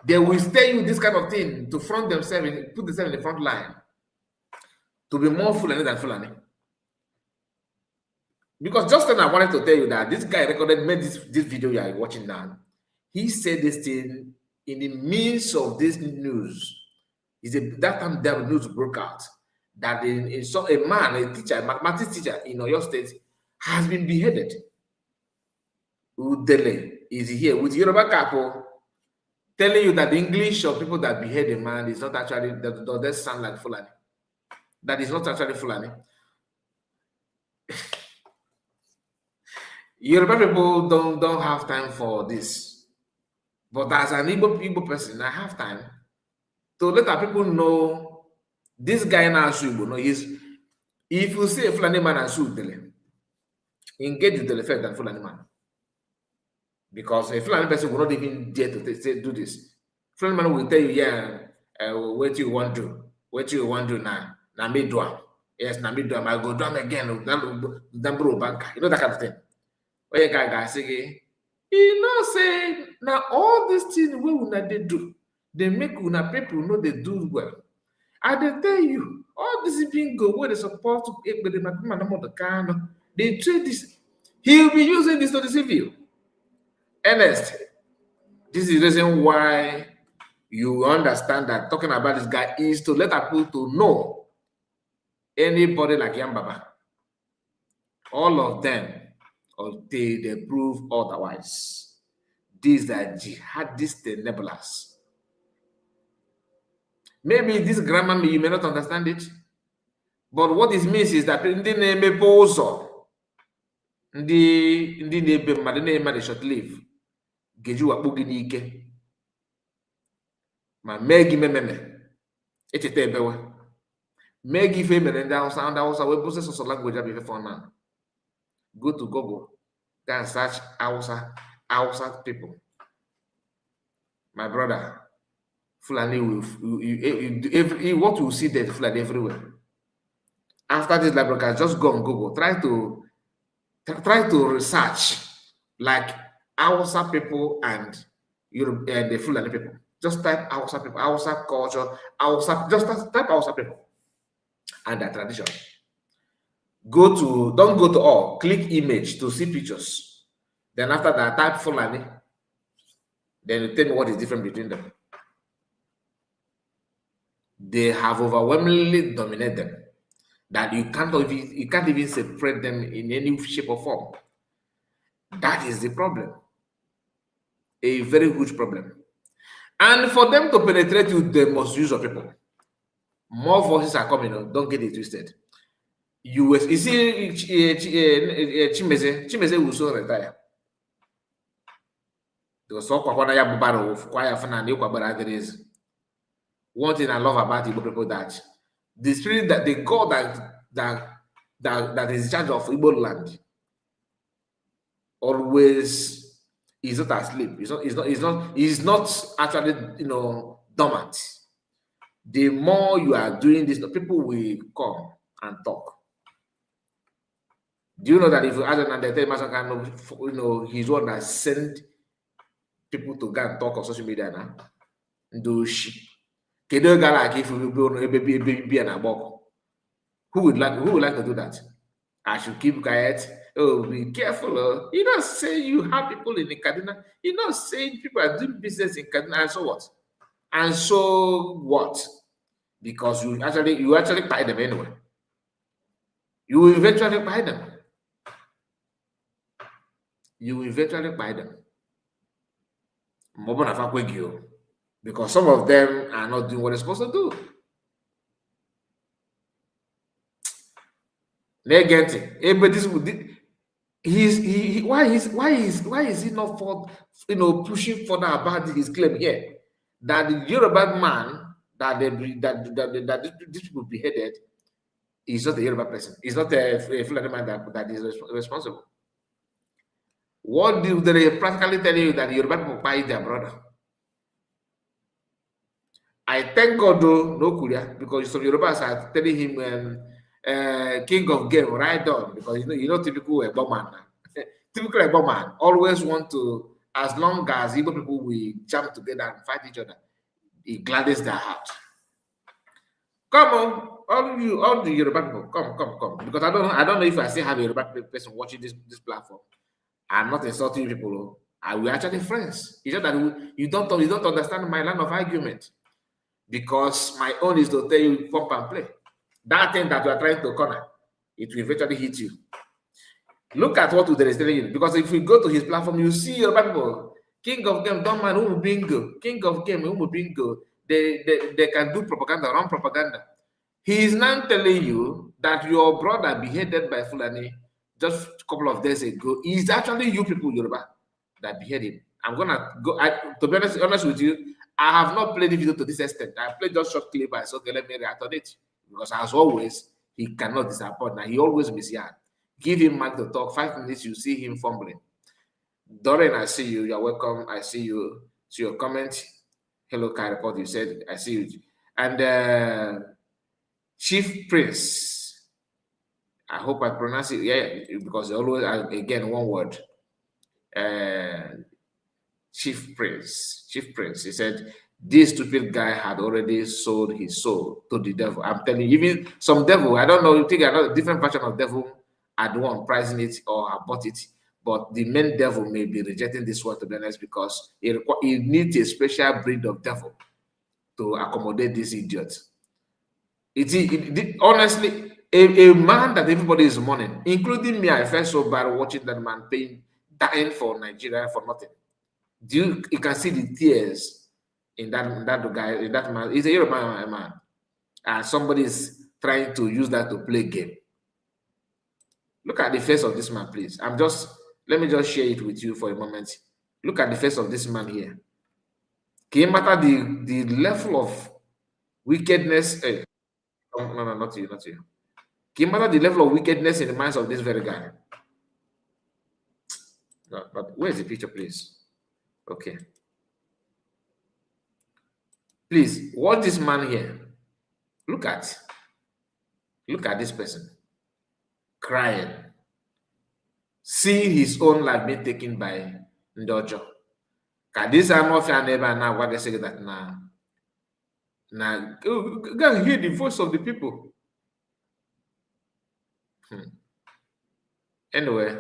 they will stay with this kind of thing to front themselves, put themselves in the front line. To be more Fulani than Fulani. Because just then I wanted to tell you that this guy made this video you are watching now. He said this thing in the midst of this news. That time the news broke out that a teacher, a mathematics teacher in Oyo State has been beheaded. Udele is here with Yoruba couple telling you that the English of people that behead a man is not actually, that sound like Fulani. That is not actually Fulani. Yoruba people don't have time for this. But as an Igbo person, I have time to let our people know this guy now Igbo. No, if you see a Fulani man and shoot Dele, engage with the effect than Fulani man. Because a Fulani person will not even dare to do this. Fulani man will tell you, yeah, what you want to do now. Na me do. Yes, now me do I go do again. Bro banker. You know that kind of thing. Where you guy say, you know, say now all these things we will not they do. They make una people know they do well. I they tell you, all this bingo where they support to pay with the kind they trade this. He'll be using this to deceive you. Ernest, this is the reason why you understand that talking about this guy is to let people to know anybody like Yambaba. All of them, until they prove otherwise. These are jihadist enablers. Maybe this grammar, you may not understand it, but what it means is that in the name also, the name short live. Geju wakbugi n'ike ma mee gị mememe echeta ebewe mee gị ife mere ndị Hausa wee bụsị sọsọ language abụ ife for now. Go to Google, go and search Hausa people. My brother, Fulani will what you see there, Fulani everywhere. After this library, just go on Google, try to research like Hausa people and the Fulani people. Just type Hausa people, Hausa culture, Hausa, just type Hausa people and their tradition. Don't go to all, click image to see pictures. Then after that, type Fulani. Then you tell me what is different between them. They have overwhelmingly dominated them. That you can't even separate them in any shape or form. That is the problem. A very huge problem. And for them to penetrate you, they must use your people. More voices are coming. Don't get it twisted. You see, Chimeze will soon retire. One thing I love about Igbo people that the spirit that the God that is in charge of Igbo land always is not asleep. He's not actually dormant. The more you are doing this, the people will come and talk. Do you know that if you ask an he's one that sent people to go and talk on social media now? Do she? Who would like to do that? I should keep quiet. Oh, be careful. You don't say you have people in Kaduna. You don't say people are doing business in Kaduna, and so what? And so what? Because you actually buy them anyway. You will eventually buy them. Because some of them are not doing what they're supposed to do. Why is he not pushing further about his claim here that the Yoruba man that these people beheaded is not a Yoruba person. It's not a Fulani man that is responsible. What do they practically tell you that the Yoruba people buy their brother? I thank God though, no Kuria, because some Yorubas are telling him king of game, right on, because you know typical Igbo man. Typical Igbo man always want to, as long as Igbo people will jump together and fight each other, it gladdens their heart. Come on, all the Yoruba people, come. Because I don't know if I still have a Yoruba person watching this platform. I'm not insulting people. We're actually friends. It's just that you don't understand my line of argument. Because my own is to tell you pump and play. That thing that you are trying to corner, it will eventually hit you. Look at what Udere is telling you. Because if you go to his platform, you see your people, king of game, don't mind who bingo, king of game, who bingo. They can do propaganda, wrong propaganda. He is now telling you that your brother beheaded by Fulani just a couple of days ago is actually you people, Yoruba, that beheaded him. I'm gonna go. To be honest with you, I have not played the video to this extent. I played just short clip. I said, okay, let me react on it. Because as always, he cannot disappoint. Now he always misses. Give him mic to talk. 5 minutes, you see him fumbling. Doreen, I see you. You're welcome. I see you. See your comment. Hello, Kai Report. You said, I see you. And Chief Prince, I hope I pronounce it, yeah, because they always, again, one word. Chief Prince. He said, this stupid guy had already sold his soul to the devil. I'm telling you, even some devil, I don't know, you think another different version of devil are the one pricing it or have bought it. But the main devil may be rejecting this one, to be honest, because it needs a special breed of devil to accommodate this idiot. Honestly, a man that everybody is mourning, including me. I felt so bad watching that man dying for Nigeria for nothing. You can see the tears in that guy, in that man. He's a Yoruba man, and somebody is trying to use that to play game. Look at the face of this man, please. Let me just share it with you for a moment. Look at the face of this man here. Can you matter the level of wickedness? No, not you. Can you matter the level of wickedness in the minds of this very guy? No, but where's the picture, please? Okay. Please watch this man here. Look at this person crying, seeing his own life being taken by Ndojo. This are not fair neighbor now. What they say that now go hear the voice of the people. Anyway,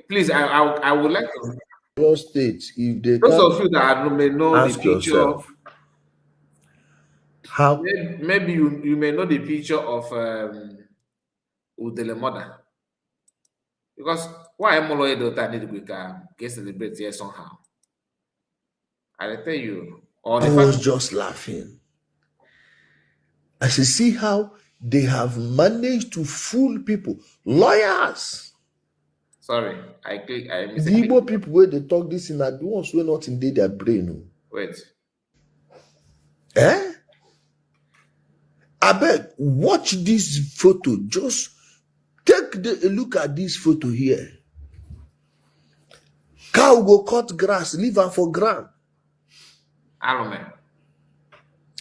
please, I would like to. Your state, if they those of you that may know the picture yourself, of how maybe you may know the picture of Udele mother, because why am I need to get celebrate here somehow? I tell you, I was just laughing. I see how they have managed to fool people, lawyers. Sorry, I missed the Igbo people where they talk this in are the ones who are not in their brain. Wait. I beg, watch this photo. Just take a look at this photo here. Cow go cut grass, leave her for ground.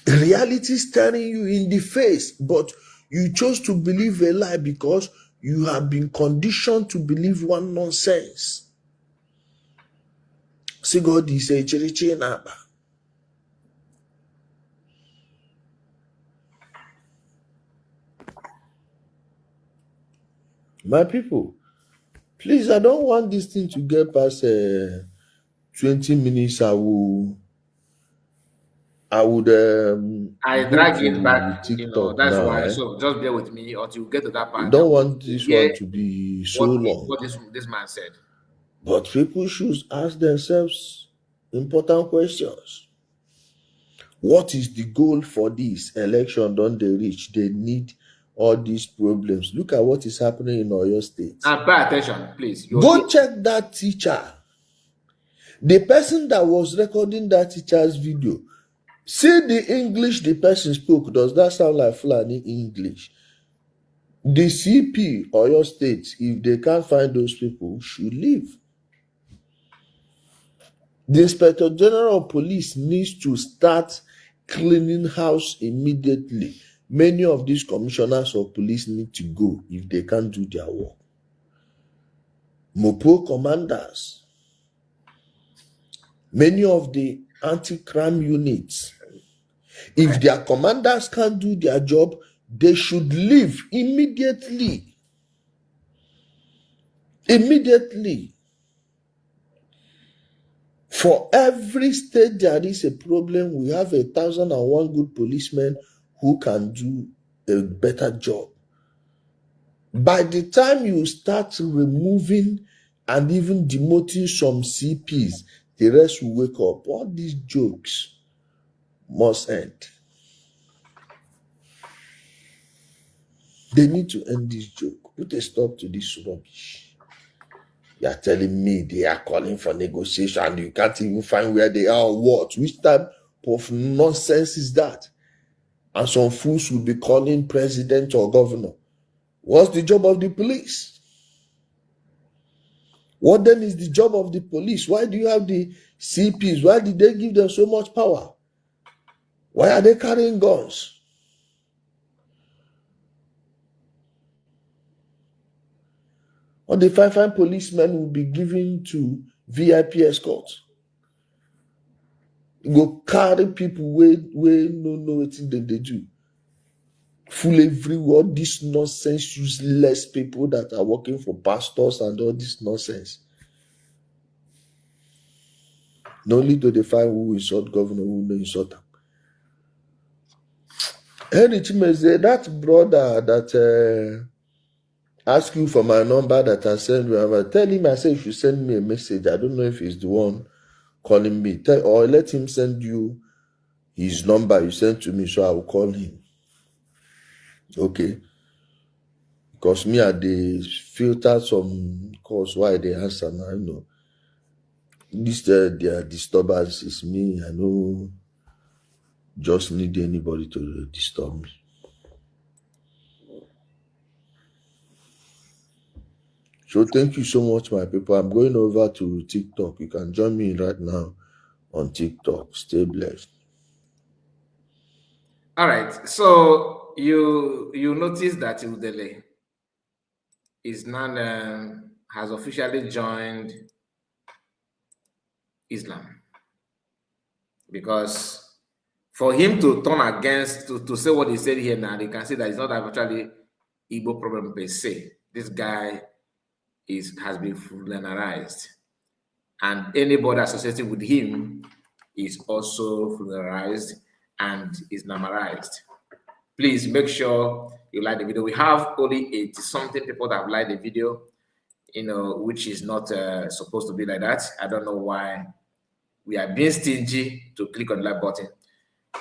Reality staring you in the face, but you chose to believe a lie because you have been conditioned to believe one nonsense. See, God is a chirichi naba. My people, please, I don't want this thing to get past 20 minutes. I drag it back, TikTok that's now, why. So just bear with me until you get to that part. I don't want this one to be so long. What this man said. But people should ask themselves important questions. What is the goal for this election? Don't they reach? They need all these problems. Look at what is happening in Oyo State. And pay attention, please. Go check that teacher. The person that was recording that teacher's video. See the English the person spoke. Does that sound like Fulani English? The CP Oyo State, if they can't find those people, should leave. The Inspector General of Police needs to start cleaning house immediately. Many of these commissioners of police need to go if they can't do their work. Mopo commanders, many of the anti-crime units, if their commanders can't do their job, they should leave immediately. Immediately. For every state there is a problem, we have 1,001 good policemen who can do a better job. By the time you start removing and even demoting some CPs, the rest will wake up. All these jokes must end. They need to end this joke. Put a stop to this rubbish. You are telling me they are calling for negotiation and you can't even find where they are or what? Which type of nonsense is that? And some fools will be calling president or governor. What's the job of the police? What then is the job of the police? Why do you have the CPs? Why did they give them so much power? Why are they carrying guns? Or the fine policemen will be given to VIP escorts. Go carry people where no know what they do. Full everywhere, this nonsense, useless people that are working for pastors and all this nonsense. Not only do they find who insult governor, who no insult them. Henry Chimeze, that brother that asked you for my number that I sent you, tell him I said if you send me a message, I don't know if he's the one calling me. Or let him send you his number you sent to me, so I will call him. Okay. Because me they filter some calls why they answer now, you know. This their disturbance is me. I know just need anybody to disturb me. So thank you so much, my people. I'm going over to TikTok. You can join me right now on TikTok. Stay blessed. All right. So you notice that Udele is now has officially joined Islam, because for him to turn against to say what he said here now, they can see that it's not actually Igbo problem per se. This guy has been Fulanarized, and anybody associated with him is also Fulanarized and Islamarized. Please make sure you like the video. We have only 80-something people that have liked the video, you know, which is not supposed to be like that. I don't know why we are being stingy to click on the like button.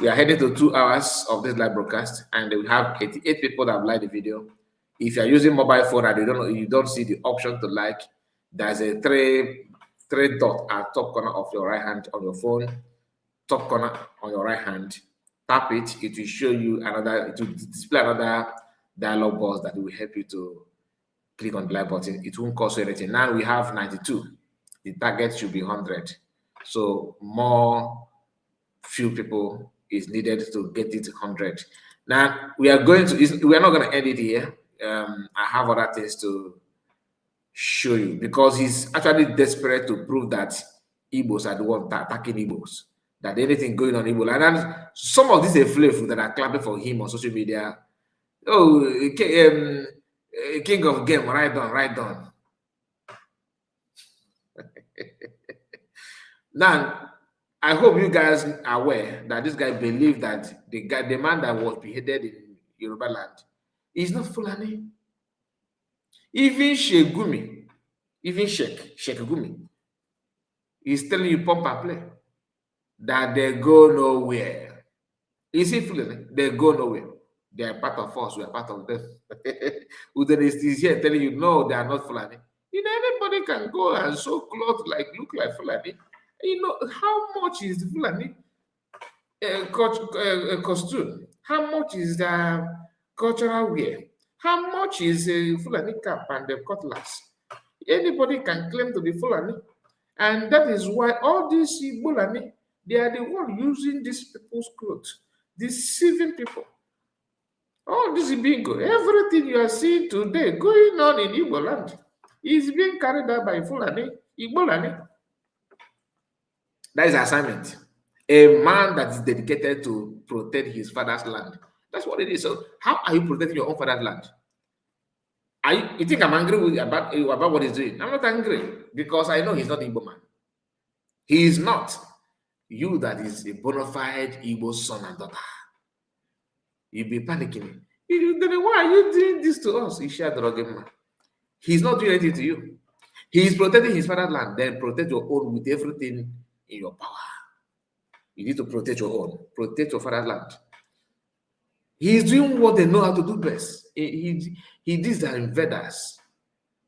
We are heading to 2 hours of this live broadcast, and we have 88 people that have liked the video. If you are using mobile phone and you don't see the option to like, there's a three dot at top corner of your right hand on your phone, top corner on your right hand. Tap it, it will show you it will display another dialog box that will help you to click on the like button. It won't cost you anything. Now we have 92. The target should be 100. So few people is needed to get it 100. Now we are not going to end it here. I have other things to show you, because he's actually desperate to prove that Igbos are the one attacking Igbos, that anything going on Igbo. And then some of these flavors that are clapping for him on social media. Oh, king of game, right on. Now, I hope you guys are aware that this guy believed that the man that was beheaded in Yoruba land is not Fulani. Even Sheikh Gumi, Sheikh Gumi, is telling you pump and play that they go nowhere. Is it Fulani? They go nowhere. They are part of us. We are part of them. Udene is here telling you, no, they are not Fulani. You know, anybody can go and sew clothes look like Fulani. You know, how much is the Fulani costume? How much is the cultural wear? How much is a Fulani cap and the cutlass? Anybody can claim to be Fulani. And that is why all these Fulani, they are the one using these people's clothes, deceiving people. All this bingo, everything you are seeing today going on in Igbo land is being carried out by Fulani, Igbolani. That is assignment. A man that is dedicated to protect his father's land. That's what it is. So how are you protecting your own father's land? You think I'm angry about what he's doing? I'm not angry, because I know he's not Igbo man. He is not. You that is a bona fide Igbo son and daughter, you'll be panicking. Then why are you doing this to us? He's not doing anything to you. He is protecting his father's land. Then protect your own with everything in your power. You need to protect your own. Protect your father's land. He is doing what they know how to do best. These are invaders,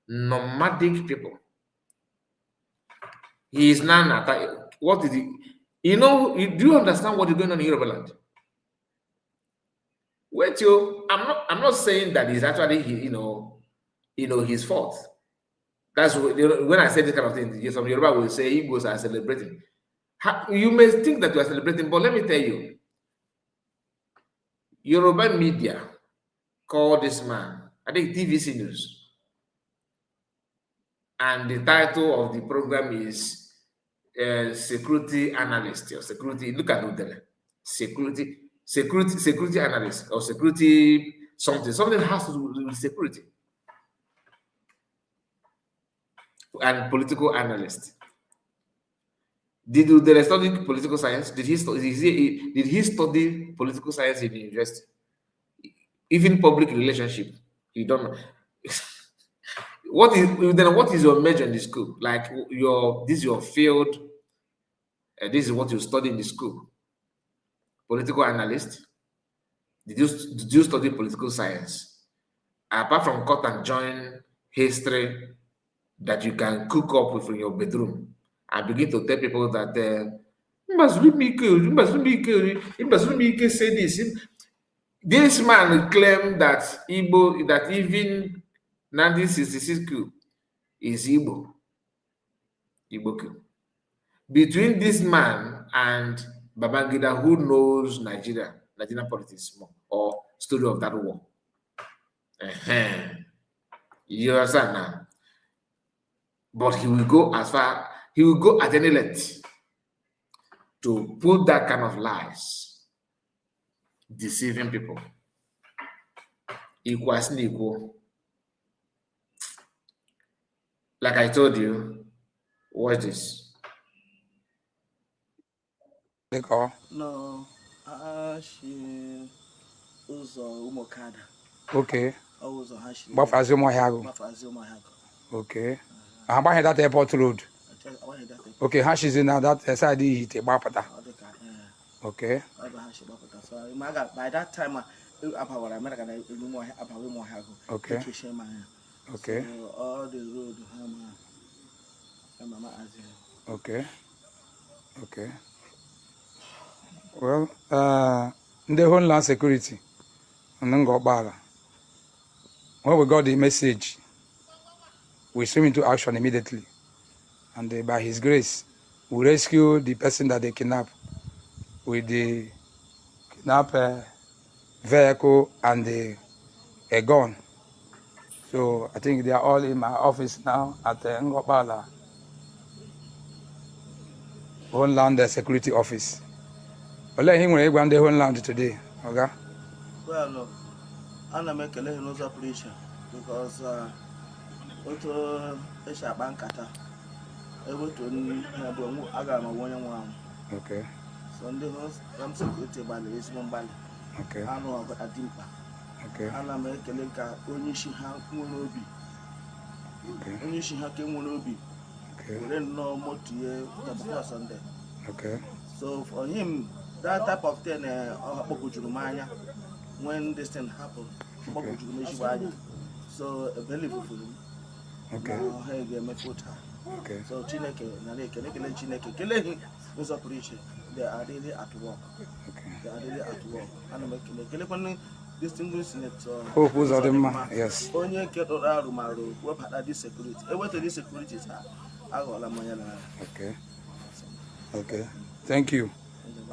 nomadic people. He is now what did he? You know? Do you understand what is going on in Yoruba land? Wait, I'm not saying that it's actually his fault. That's when I say this kind of thing. Some Yoruba will say Igbos are celebrating. You may think that you are celebrating, but let me tell you, Yoruba media called this man, I think TVC News, And the title of the program is security analyst or security. Look at Udele. Security analyst or security something. Something has to do with security. And political analyst. Did Udele study political science? Did he study political science in the university? Even public relationship, you don't know. What is your major in the school? Like this is your field. This is what you study in the school. Political analyst. Did you study political science? Apart from cut and join history that you can cook up with in your bedroom and begin to tell people that you must say this. This man claimed that even 1966 coup is Igbo coup. Between this man and Babangida, who knows Nigerian politics more or story of that war? You understand now? But he will go at any length to put that kind of lies, deceiving people. Equal. Like I told you, watch this. No, she was Umokada. Okay. I was a hash. Okay. How about that airport road? Okay, hash is in that side. Okay. By that time, okay. Okay. All the road, okay. Okay. Well, the Homeland Security, and then go back. When we got the message, we swim into action immediately, and by His grace, we rescue the person that they kidnapped with the kidnap vehicle and a gun. So I think they are all in my office now at the Ngobala Homeland Security Office. But let him go the Homeland today, okay? Well, I'm making a little operation because Otto is a bankata. Okay. Sunday host, I'm security by the Islam Bali. Okay. I know about Adimpa. Okay. And I'm making a link only she has Munobi. Okay. Only she has Munobi. Okay. We don't know what to hear the Sunday. Okay. So for him, that type of thing, when this thing happened, so available for him. Okay. Okay. So Chineke, killing was operation. They are really at work. Okay. They are really at work. And I'm making distinguishing it. Hope was on them, yes. Only get around Rumaro, what had this security. What this security is. Okay. Okay. Thank you.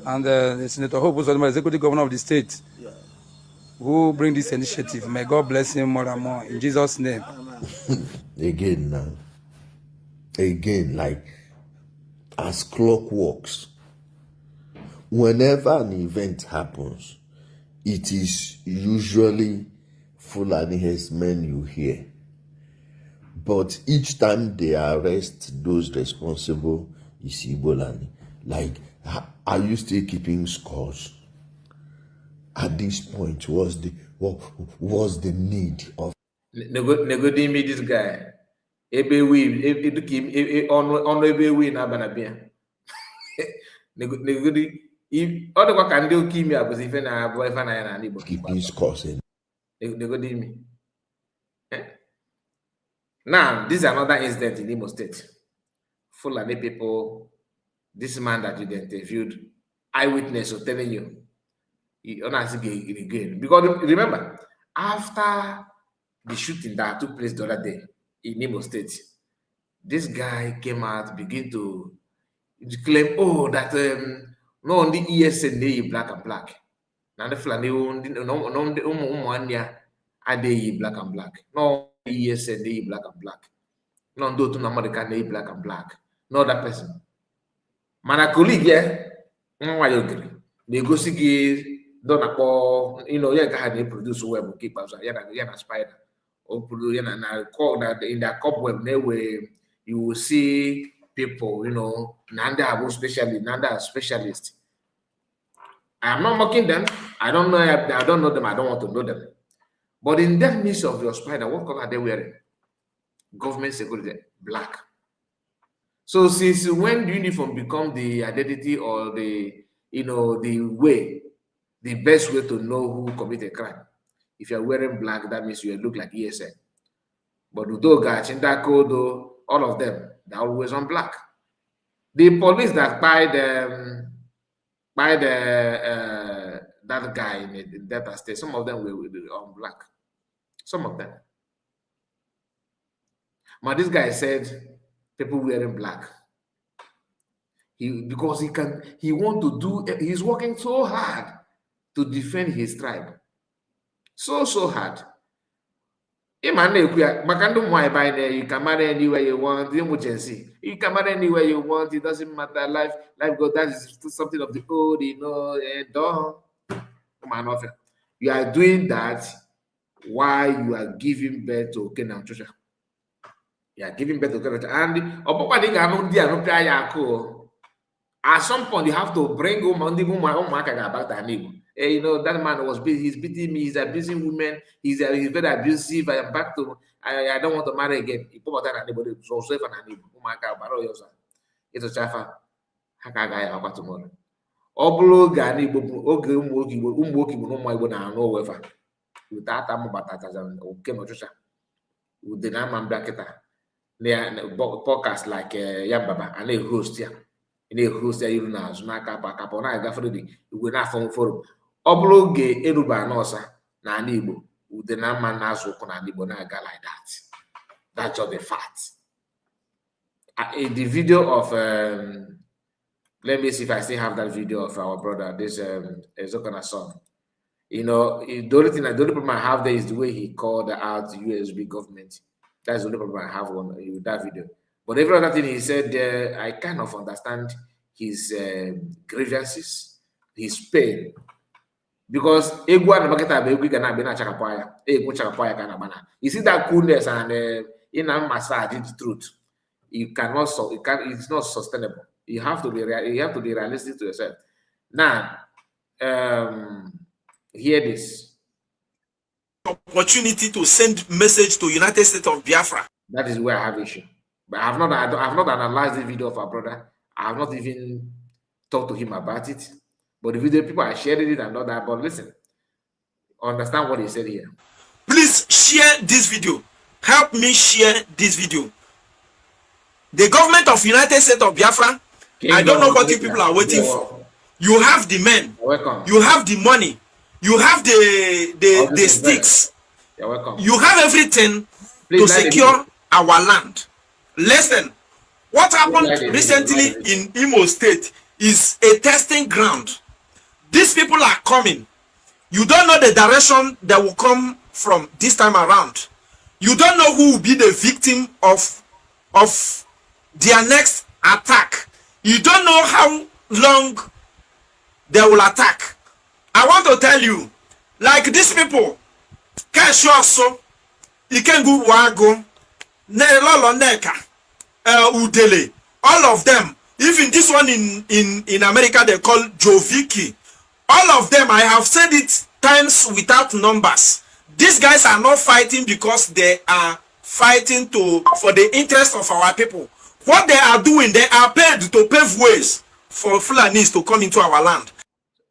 And the Senator Hope was the executive governor of the state, who bring this initiative. May God bless him more and more in Jesus' name. Again, like as clockworks, whenever an event happens, it is usually Fulani herdsmen you hear. But each time they arrest those responsible, is Igbolani. Like, are you still keeping scores? At this point, what was the need of Negodimi this guy? Ebe we on ebe we na banabia. Negodi if other what can do kimi abus if na boy fan na ni keeping scores? Negodimi. Now, this is another incident in Imo State. Fulani people, this man that you interviewed, eyewitness was telling you, he honestly again. Because remember, after the shooting that took place the other day in Imo State, this guy came out, begin to claim, oh, that no only ESN they black and black. Now the Fulani no black and black. No ESN they black and black. No, do to nobody can name black and black. No that person. Mana colleague, yeah, why you agree? They go see don't you know, yeah, can they produce web keep us, yeah, spider. Or produce na call that in that cobweb where you will see people, you know, Nanda are specialist, Nanda are specialist. I'm not mocking them. I don't know them. I don't want to know them. But in that midst of your spider, what color are they wearing? Government security, black. So since when the uniform become the identity or the, you know, the best way to know who committed a crime? If you're wearing black, that means you look like ESN. But Udoga, Chindako, all of them, they're always on black. The police that by the that guy in the Delta State, some of them were on black. Some of them. But this guy said people wearing black. Because he want to do, he's working so hard to defend his tribe. So hard. You can marry anywhere you want. You can marry anywhere you want. It doesn't matter. Life goes. That is something of the old, you know. You are doing that while you are giving birth to Kenan Chosha. You are giving birth to Kenan Chosha. And at some point, you have to bring home about that neighbor. You know, that man was busy, he's beating me, he's abusing women, he's very abusive. I am back to, I don't want to marry again. So safe and it's a chafa. Tomorrow. Oblo Gani, Oge Umwoki, na no weather. Without Amobata, okay, Motusha. With the Naman Blacketa. They are podcast like Yababa, and they host here. In a host here, you know, Zunaka, Capona, Gaffredi, you will not phone for Obloge Eruba Nosa, Nanibo, with the Naman Nazo Konanibo Naga like that. That's all the fact. The video of, let me see if I still have that video of our brother, this Ezokana son. You know, the only problem I have there is the way he called out the USB government. That's the only problem I have with that video. But every other thing he said there, I kind of understand his grievances, his pain. Because you see that coolness and massage the truth. You cannot it's not sustainable. You have to be realistic to yourself. Now, hear this. Opportunity to send message to United States of Biafra. That is where I have issue. But I have not analyzed the video of our brother. I have not even talked to him about it. But the video, people are sharing it and all that. But listen, understand what he said here. Please share this video. Help me share this video. The government of United States of Biafra, I don't know what you people are waiting for. You have the men. You're welcome. You have the money. You have the sticks. You're welcome. You have everything to secure our land. Listen, what happened recently in Imo State is a testing ground. These people are coming. You don't know the direction that will come from this time around. You don't know who will be the victim of their next attack. You don't know how long they will attack. I want to tell you, like these people, can show so you can go wago, Udele, all of them. Even this one in America they call Joviki. All of them, I have said it times without numbers. These guys are not fighting because they are fighting for the interest of our people. What they are doing, they are paid to pave ways for Fulanis to come into our land.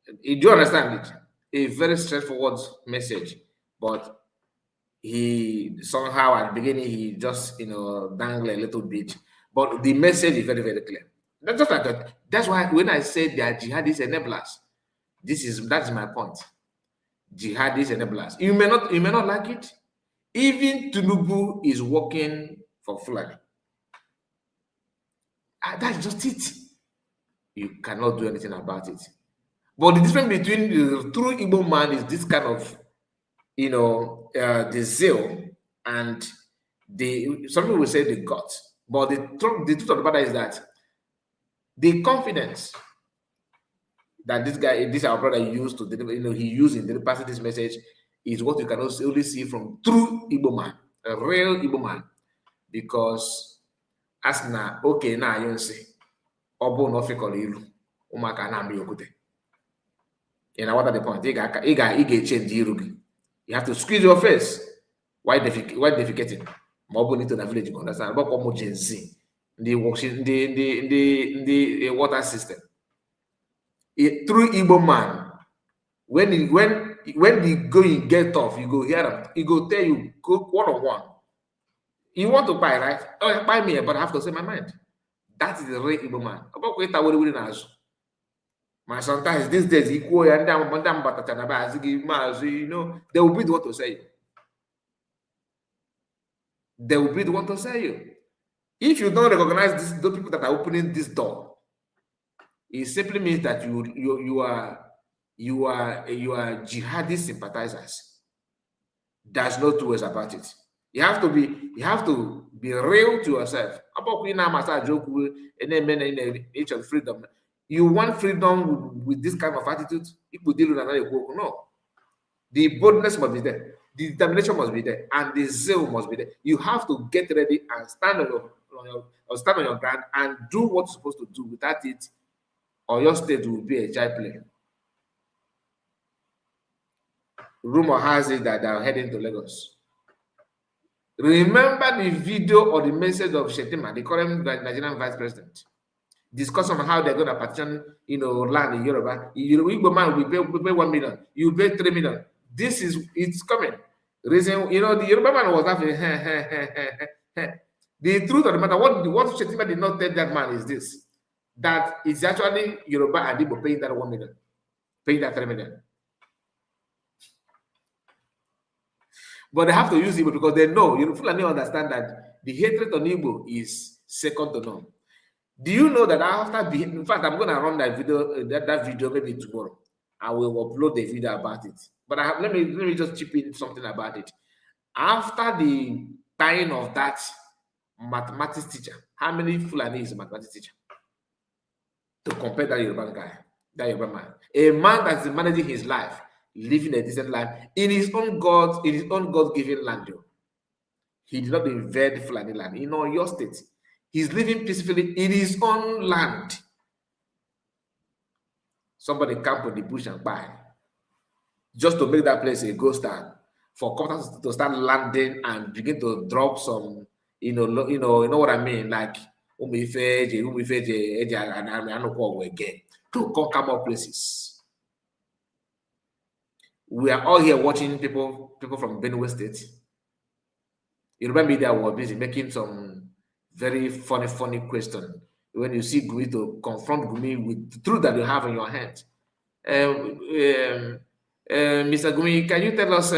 Do you understand it? A very straightforward message, but he somehow at the beginning he just dangled a little bit. But the message is very, very clear. That's just like that. That's why when I say they are jihadist enablers, that's my point. Jihadist enablers. You may not like it. Even Tinubu is working for Fulani. That's just it. You cannot do anything about it. But the difference between the true Igbo man is this kind of, the zeal and some people will say they got, but the truth of the matter is that the confidence that this our brother used to deliver, he used in passing this message is what you can only see from true Igbo man, a real Igbo man, because as na okay na ayonse obo no fikolo ilu umaka na mi okute. You know what are the point? You change the you have to squeeze your face. Why defecating? Mobu need to the village you understand. But como Gen Z, the washing the water system. Through Igbo man, when the going get off, you go hear him. He go tell you go one-on-one. You want to buy, right? Oh, buy me, but I have to say my mind. That is the real Igbo man. About what my sometimes these days equal and down, they will be the one to say. They will be the one to say you. If you don't recognize those people that are opening this door, it simply means that you are jihadist sympathizers. There's no two ways about it. You have to be real to yourself. About joke and then each of freedom. You want freedom with this kind of attitude? No. The boldness must be there. The determination must be there, and the zeal must be there. You have to get ready and stand on your ground and do what you're supposed to do. Without it, or your state will be a child play. Rumor has it that they are heading to Lagos. Remember the video or the message of Shetima, the current Nigerian vice president, discussing on how they're going to partition, land in Yoruba. Igbo man will pay 1 million. You pay 3 million. It's coming. Reason, the Yoruba man was laughing. The truth of the matter, what Shetima did not tell that man is this: that it's actually Yoruba and Igbo paying that 1 million, paying that 3 million. But they have to use Igbo because they know, Fulani understand that the hatred on Igbo is second to none. Do you know that in fact, I'm going to run that video maybe tomorrow. I will upload the video about it. But let me just chip in something about it. After the dying of that mathematics teacher, how many Fulani is a mathematics teacher? To compare that Yoruba guy, that Yoruba man, a man that's managing his life, living a decent life in his own God-given land. He did not invade Fulani land. In your state, he's living peacefully in his own land. Somebody camp in the bush and buy, just to make that place a ghost town, for companies to start landing and begin to drop some, you know what I mean, like to conquer more places. We are all here watching people from Benue State. Yoruba media were busy making some very funny question when you see Gumi to confront Gumi with the truth that you have in your hands. Mr. Gumi, can you tell us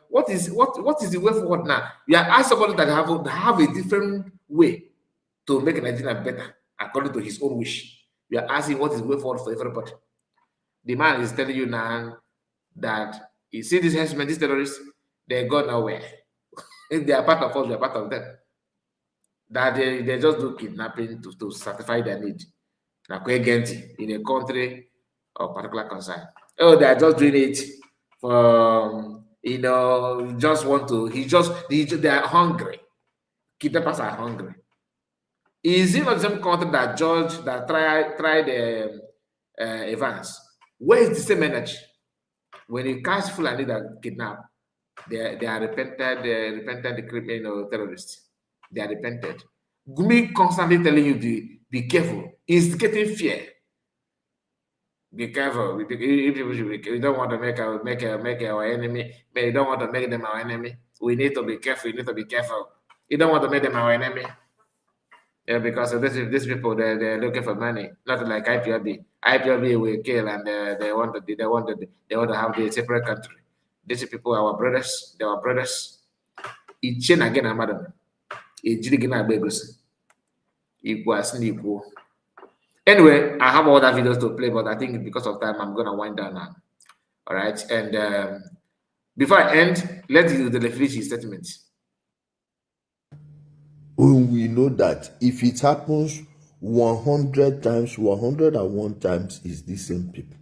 what is the way forward now? We are asked somebody that have a different way to make Nigeria better according to his own wish. We are asking what is the way forward for everybody. The man is telling you now that you see these henchmen, these terrorists, they go nowhere. If they are part of us, we are part of them. That they just do kidnapping to satisfy their need. Like in a country of particular concern. Oh, they are just doing it for just want to. They are hungry. Kidnappers are hungry. Is it not the same country that tried Evans? Where is the same energy? When you catch Fulani that kidnap, they are repentant criminal terrorists. They are repented. Gumi constantly telling you be careful, instigating fear. Be careful. We don't want to make our enemy. We don't want to make them our enemy. We need to be careful. You need to be careful. You don't want to make them our enemy. Yeah, because these people they're looking for money, not like IPOB. IPOB will kill, and they want to have the separate country. These people are our brothers. They are our brothers. It's chain again, madam. Anyway, I have other videos to play, but I think because of time, I'm gonna wind down now. All right, and before I end, let's do the finish statement. know that if it happens 100 times, 101 times is the same people.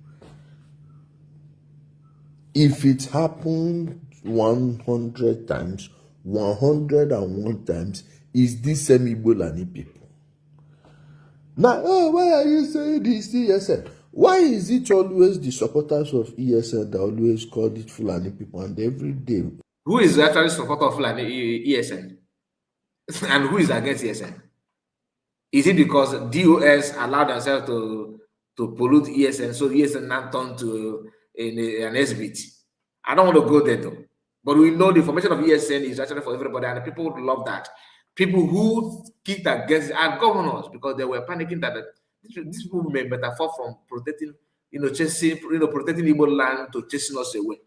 If it happens 100 times, 101 times is the same Igbo people. Now, why are you saying this ESN? Why is it always the supporters of ESN that always call it Fulani people, and every day? Who is actually supporter of Fulani ESN? And who is against ESN? Is it because DOS allowed themselves to pollute ESN, so ESN now turned to an SBT? I don't want to go there though. But we know the formation of ESN is actually for everybody, and people would love that. People who kicked against it are governors, because they were panicking that these people may metaphor from protecting, chasing, protecting Igbo land to chasing us away.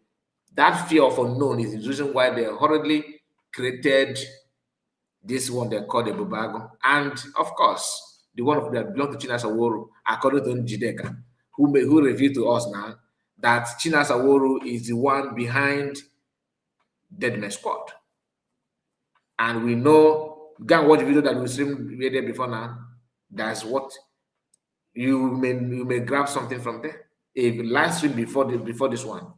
That fear of unknown is the reason why they hurriedly created this one they call the Bubago. And of course, the one that belonged to Chinasa Woru, according to Njideka, who revealed to us now that Chinasa Woru is the one behind Deadman Squad. And we know, go and watch the video that we streamed there before now. That's what you may grab something from there. A live stream before this one.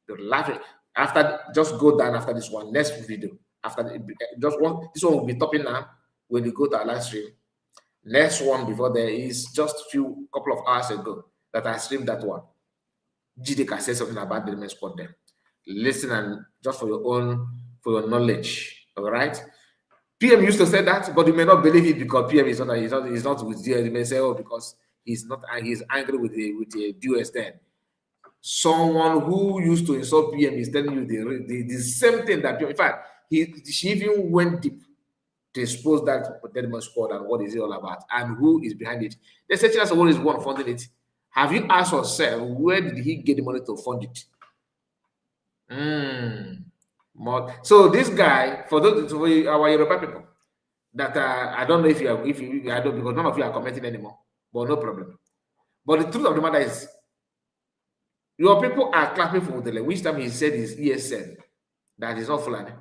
The live, after, just go down after this one. Next video. After just one, this one will be topping now when you go to our live stream. Next one before there is just couple of hours ago that I streamed that one. GDK said something about the Deadman Squad there. Listen, and just for your knowledge. All right. PM used to say that, but you may not believe it because PM is not with DS. You may say, oh, because he's angry with the DS then. Someone who used to insult PM is telling you the same thing that PM. In fact, she even went deep to expose that Deadman Squad and what is it all about and who is behind it. They say Chinasa Woru is one funding it. Have you asked yourself where did he get the money to fund it? So this guy, for our Yoruba people, that I don't know if I don't, because none of you are commenting anymore, but no problem. But the truth of the matter is, your people are clapping for Udele, which time he said is ESN, that is not Fulani.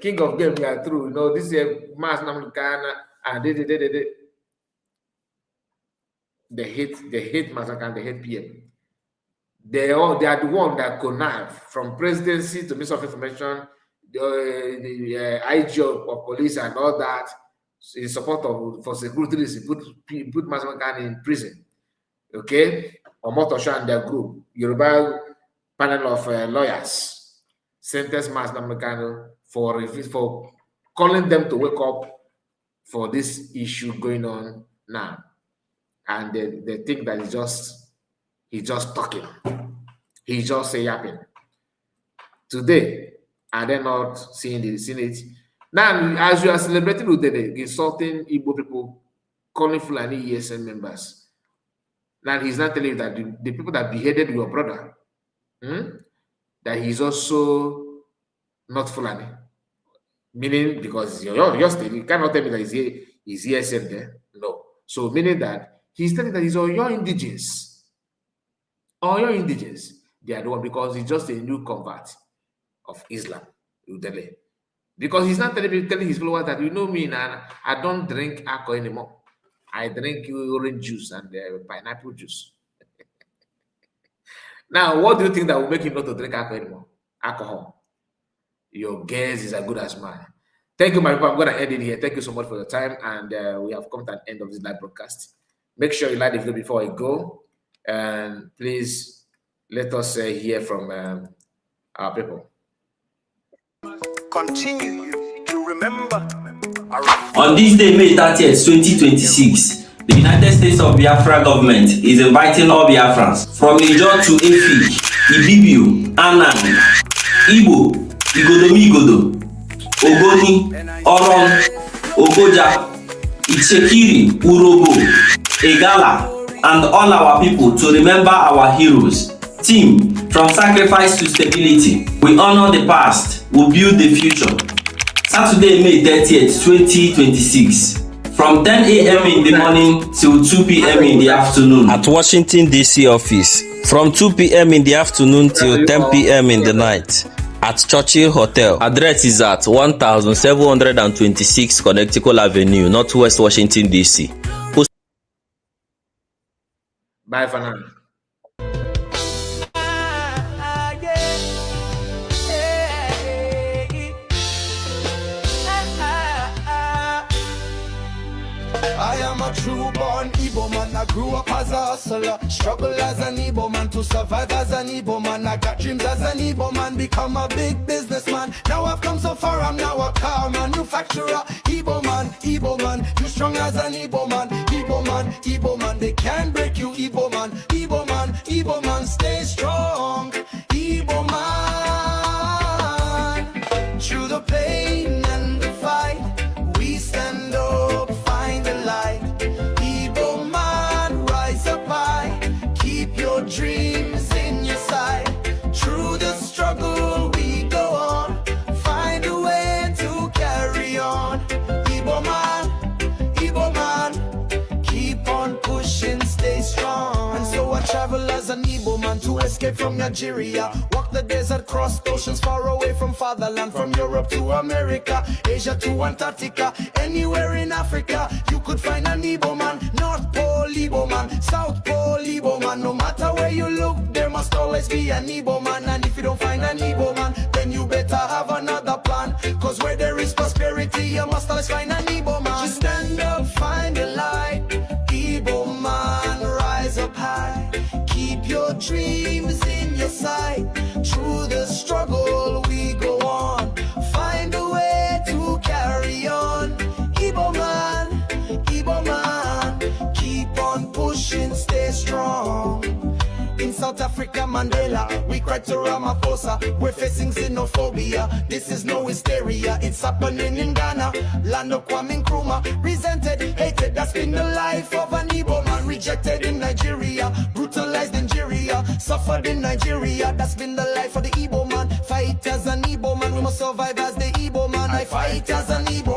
King of Game, we are through. This is Mass Namukana, and they hate Massacre, they hate PM. They are the one that connive from presidency to Minister of Information, the IG of police and all that in support of for security reasons. Put Massacre in prison. Okay, Omotosha and their group, Yoruba panel of lawyers, sentenced Massacre for calling them to wake up for this issue going on now, and they think that he's just talking. He's just yapping. Today, are they not seeing it? Now, as you are celebrating Udele, insulting Igbo people, calling Fulani ESN members, now he's not telling you that the people that beheaded your brother, that he's also not Fulani. Meaning, because your state, you cannot tell me that he's ESN there. No. So, meaning that he's telling that he's all your indigenous. All your indigenous. They are the one, because he's just a new convert of Islam, Udele. Because he's not telling his followers that, you know me, now, I don't drink alcohol anymore. I drink orange juice and pineapple juice. Now, what do you think that will make him not to drink alcohol anymore? Alcohol. Your guess is as good as mine. Thank you, my people. I'm going to end it here. Thank you so much for your time. And we have come to the end of this live broadcast. Make sure you like the video before I go. And please, let us hear from our people. Continue to remember. On this day, May 30th, 2026, the United States of Biafra government is inviting all Biafrans from Ijo to Efi, Ibibio, Anang, Igbo, Igodomigodo, Ogoni, Oron, Ogoja, Ichekiri, Urobo, Egala, and all our people to remember our heroes. Team, from sacrifice to stability, we honor the past, we build the future. Saturday, May 30th, 2026, from 10 a.m. in the morning till 2 p.m. in the afternoon at Washington, D.C. office, from 2 p.m. in the afternoon till 10 p.m. in the night. at Churchill Hotel. Address is at 1726 Connecticut Avenue, Northwest Washington, D.C. Bye for now. I am a true born Igbo man. I grew up as a hustler, struggle as an Igbo man to survive as an Igbo man. I got dreams as an Igbo man, become a big businessman. Now I've come so far, I'm now a car manufacturer. Igbo man, you strong as an Igbo man. Igbo man, they can't break you. Igbo man, stay strong. Igbo man, through the pain and the fight, we stand up. Dreams in your sight. Through the struggle we go on, find a way to carry on. Igbo man, keep on pushing, stay strong. And so I travel as an Igbo man to escape from Nigeria. Walk the desert, cross oceans far away from fatherland. From Europe to America, Asia to Antarctica. Anywhere in Africa, you could find an Igbo man. North Pole Igbo man, South Pole Igbo man. No matter where you look, there must always be an Igbo man. And if you don't find an Igbo man, then you better have another plan. Cause where there is prosperity, you must always find an Igbo man. Just stand up, find the light. Igbo man, rise up high. Keep your dreams in your sight. Through the struggle we go on, find a way to carry on. Igbo man, keep on pushing, stay strong. In South Africa, Mandela, we cried to Ramaphosa. We're facing xenophobia, this is no hysteria. It's happening in Ghana, land of Kwame Nkrumah. Resented, hated, that's been the life of an Igbo man. Rejected in Nigeria, brutalized in Nigeria, suffered in Nigeria. That's been the life of the Igbo man. Fight as an Igbo man, we must survive as the Igbo man. I fight as an Igbo